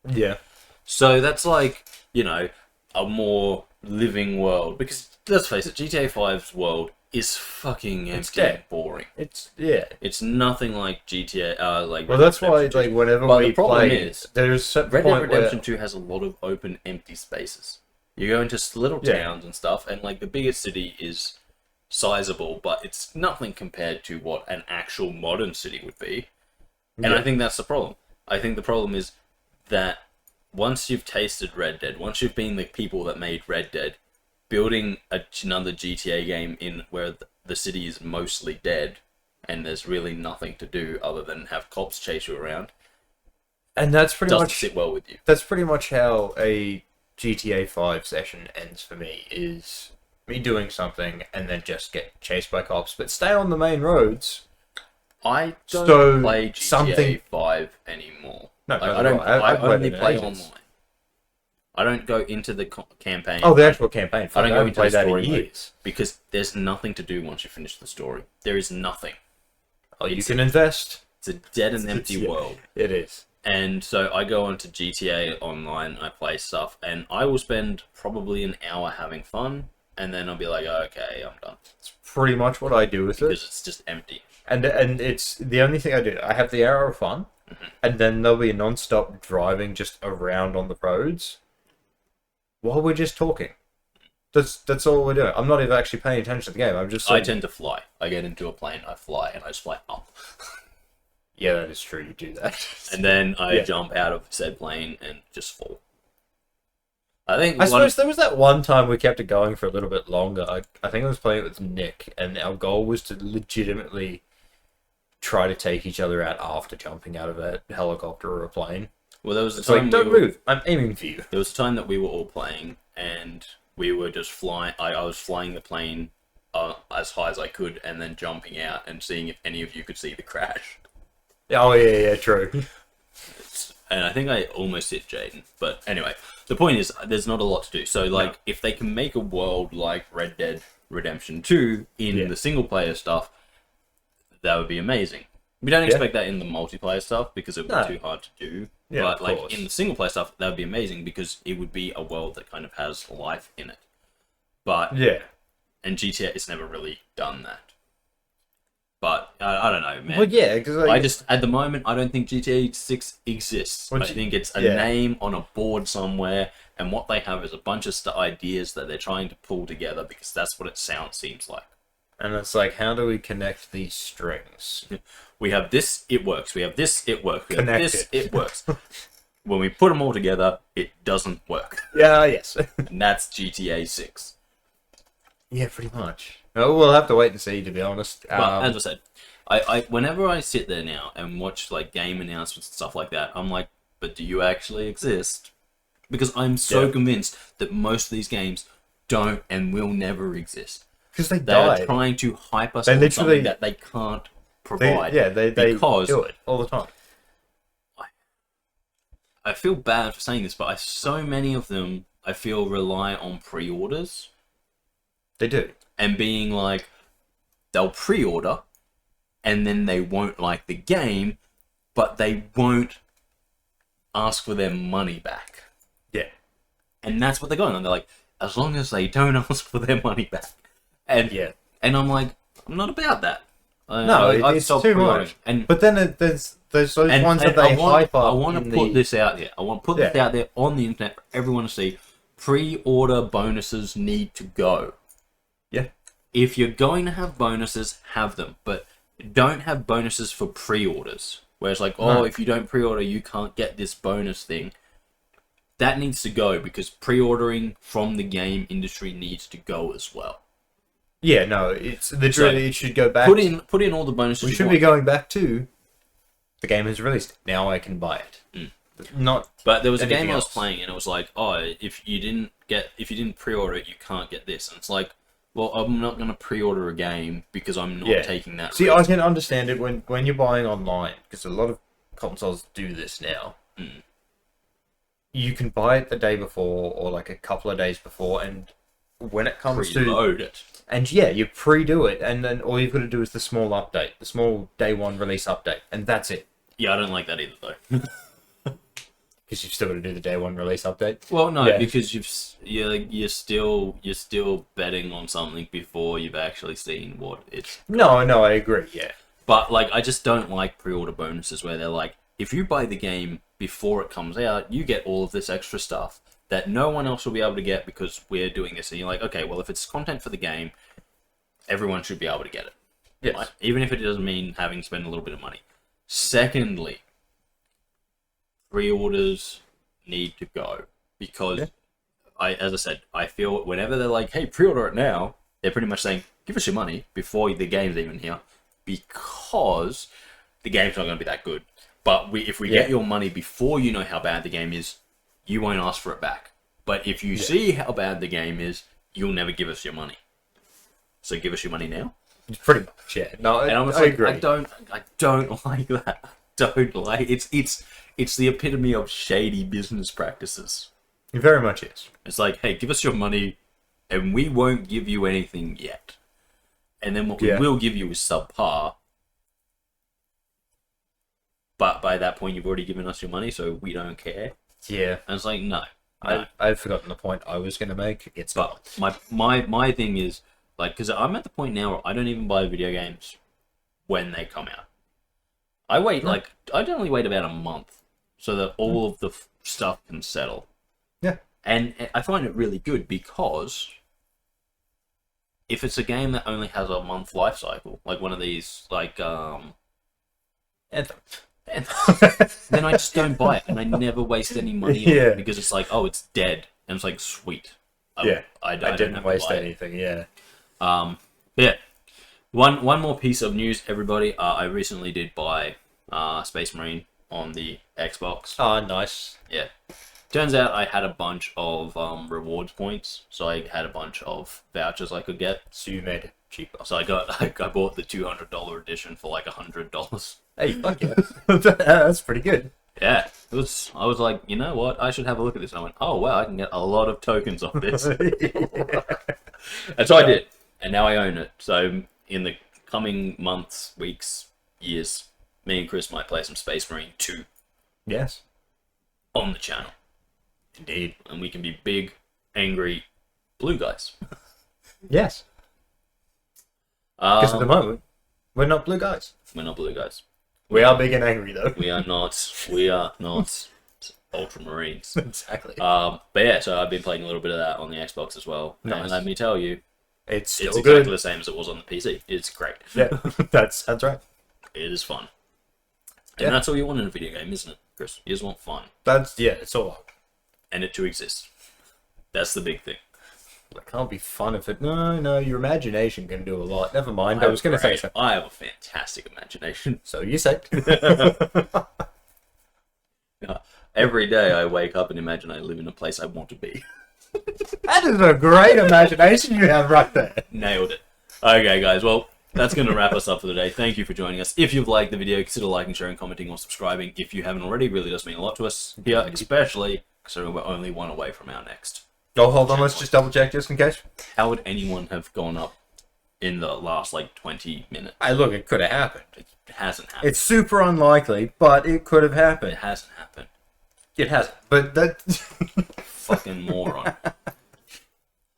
Yeah. So that's like, you know, a more living world. Because let's face it, GTA 5's world is fucking empty and boring. It's nothing like GTA. Well, that's why like whenever but we the problem play, is, there's a Red Dead point Redemption 2 has a lot of open, empty spaces. You go into little towns and stuff, and like the biggest city is sizable, but it's nothing compared to what an actual modern city would be. And I think that's the problem. I think the problem is that once you've tasted Red Dead, once you've been the people that made Red Dead, building another GTA game in where the city is mostly dead and there's really nothing to do other than have cops chase you around, and that's pretty doesn't much sit well with you. That's pretty much how a GTA 5 session ends for me, is me doing something and then just get chased by cops, but stay on the main roads. I don't play GTA 5 anymore. No, I only play online. I don't go into the campaign. Oh, the actual campaign. I don't go into the story mode because there's nothing to do once you finish the story. There is nothing. Oh, you can invest. It's a dead and empty world. It is. And so I go onto GTA Online, I play stuff, and I will spend probably an hour having fun, and then I'll be like, okay, I'm done. It's pretty much what I do with it. Because it's just empty. And it's the only thing I do. I have the hour of fun, and then there'll be non-stop driving just around on the roads while we're just talking. That's all we're doing. I'm not even actually paying attention to the game. I'm just. I tend to fly. I get into a plane, I fly, and I just fly up. Yeah, that is true. You do that. And then I jump out of said plane and just fall. I suppose there was that one time we kept it going for a little bit longer. I think I was playing it with Nick, and our goal was to legitimately try to take each other out after jumping out of a helicopter or a plane. Well, there was a time don't move. I'm aiming for you. There was a time that we were all playing, and we were just flying. I was flying the plane as high as I could, and then jumping out and seeing if any of you could see the crash. Oh yeah, true. And I think I almost hit Jaden. But anyway, the point is, there's not a lot to do. So, like, if they can make a world like Red Dead Redemption 2 in the single-player stuff, that would be amazing. We don't expect that in the multiplayer stuff, because it would be too hard to do. Yeah, but, like, in the single-player stuff, that would be amazing, because it would be a world that kind of has life in it. But, and GTA has never really done that. But I don't know, man. Well, yeah, because I just at the moment I don't think GTA 6 exists. I think it's a name on a board somewhere, and what they have is a bunch of ideas that they're trying to pull together because that's what it seems like. And it's like, how do we connect these strings? We have this, it works. We have this, it works. We have this, it works. When we put them all together, it doesn't work. Yeah, yes. And that's GTA 6. Yeah, pretty much. Oh, we'll have to wait and see, to be honest. But as I said, I whenever I sit there now and watch like game announcements and stuff like that, I'm like, but do you actually exist? Because I'm so convinced that most of these games don't and will never exist. Because they are trying to hype us on something that they can't provide. They do it all the time. I feel bad for saying this, but so many of them, I feel, rely on pre-orders. They do. And being like, they'll pre-order, and then they won't like the game, but they won't ask for their money back. Yeah. And that's what they're going on. They're like, as long as they don't ask for their money back. And and I'm like, I'm not about that. It's too much. But then there's those ones that they hype up. I want to put this out there. I want to put this out there on the internet for everyone to see. Pre-order bonuses need to go. Yeah. If you're going to have bonuses, have them. But don't have bonuses for pre-orders. Where it's like, if you don't pre-order, you can't get this bonus thing. That needs to go, because pre-ordering from the game industry needs to go as well. Yeah, no, it's literally, it should go back. Put in all the bonuses. We should be going back to the game is released. Now I can buy it. But there was a game I was playing, and it was like, if you didn't pre-order it, you can't get this. And it's like, well, I'm not going to pre-order a game because I'm not taking that risk. I can understand it when you're buying online, because a lot of consoles do this now. You can buy it the day before or like a couple of days before, and when it comes preload it. And you pre-do it, and then all you've got to do is the small update, the small day one release update, and that's it. Yeah, I don't like that either, though. Because you've still got to do the day one release update. Well, no, Yeah. because you're still betting on something before you've actually seen what it's. No, I agree. Yeah. But like, I just don't like pre-order bonuses where they're like, if you buy the game before it comes out, you get all of this extra stuff that no one else will be able to get because we're doing this. And you're like, okay, well, if it's content for the game, everyone should be able to get it. Yes. Right? Even if it doesn't mean having to spend a little bit of money. Secondly, pre-orders need to go because as I said, I feel whenever they're like, hey, pre-order it now, they're pretty much saying, give us your money before the game's even here, because the game's not going to be that good. But if we get your money before you know how bad the game is, you won't ask for it back. But if you see how bad the game is, you'll never give us your money. So give us your money now. Pretty much, yeah. No, And I agree. I don't like that. Don't like it's the epitome of shady business practices. It very much is. It's like, hey, give us your money, and we won't give you anything yet. And then what we will give you is subpar. But by that point, you've already given us your money, so we don't care. Yeah. And it's like, no. I've forgotten the point I was going to make. It's But my thing is, like, because I'm at the point now where I don't even buy video games when they come out. I wait, I generally wait about a month so that all of the stuff can settle. Yeah. And I find it really good because if it's a game that only has a month life cycle, like one of these, like, Anthem. then I just don't buy it, and I never waste any money on it because it's like, oh, it's dead, and it's like, sweet. I didn't waste anything. Yeah. Yeah. One more piece of news, everybody. I recently did buy Space Marine on the Xbox. Oh, nice. Yeah. Turns out I had a bunch of rewards points, so I had a bunch of vouchers I could get. So you made it cheaper. So I bought the $200 edition for like $100. Hey, fuck yeah. That's pretty good. Yeah, I was like, you know what? I should have a look at this. And I went, oh wow, I can get a lot of tokens off this. And so I did, and now I own it. So in the coming months, weeks, years, me and Kris might play some Space Marine 2. Yes. On the channel. Indeed. And we can be big, angry, blue guys. Yes. Because at the moment, we're not blue guys. We're not blue guys. We are big and angry, though. We are not Ultramarines. Exactly. But yeah, so I've been playing a little bit of that on the Xbox as well. Nice. And let me tell you, it's exactly good. the same as it was on the PC. It's great. Yeah, that's right. It is fun. And that's all you want in a video game, isn't it, Kris? You just want fun. It's all. And it to exist. That's the big thing. It can't be fun if it... No, your imagination can do a lot. Never mind, I was going to say something. I have a fantastic imagination. So you say. Every day I wake up and imagine I live in a place I want to be. That is a great imagination you have right there. Nailed it. Okay, guys, well, that's going to wrap us up for the day. Thank you for joining us. If you've liked the video, consider liking, sharing, commenting, or subscribing. If you haven't already, it really does mean a lot to us here, especially considering we're only one away from our next. Oh, hold on, let's just double check just in case. How would anyone have gone up in the last, 20 minutes? Look, it could have happened. It hasn't happened. It's super unlikely, but it could have It happened. hasn't happened. It hasn't. But that... Fucking moron.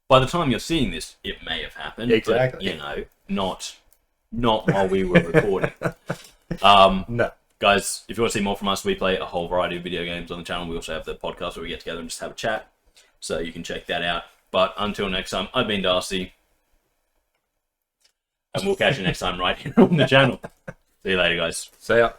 By the time you're seeing this, it may have happened. Exactly. But, not while we were recording. No. Guys, if you want to see more from us, we play a whole variety of video games on the channel. We also have the podcast where we get together and just have a chat. So you can check that out. But until next time, I've been Darcy. And we'll catch you next time right here on the channel. See you later, guys. See ya.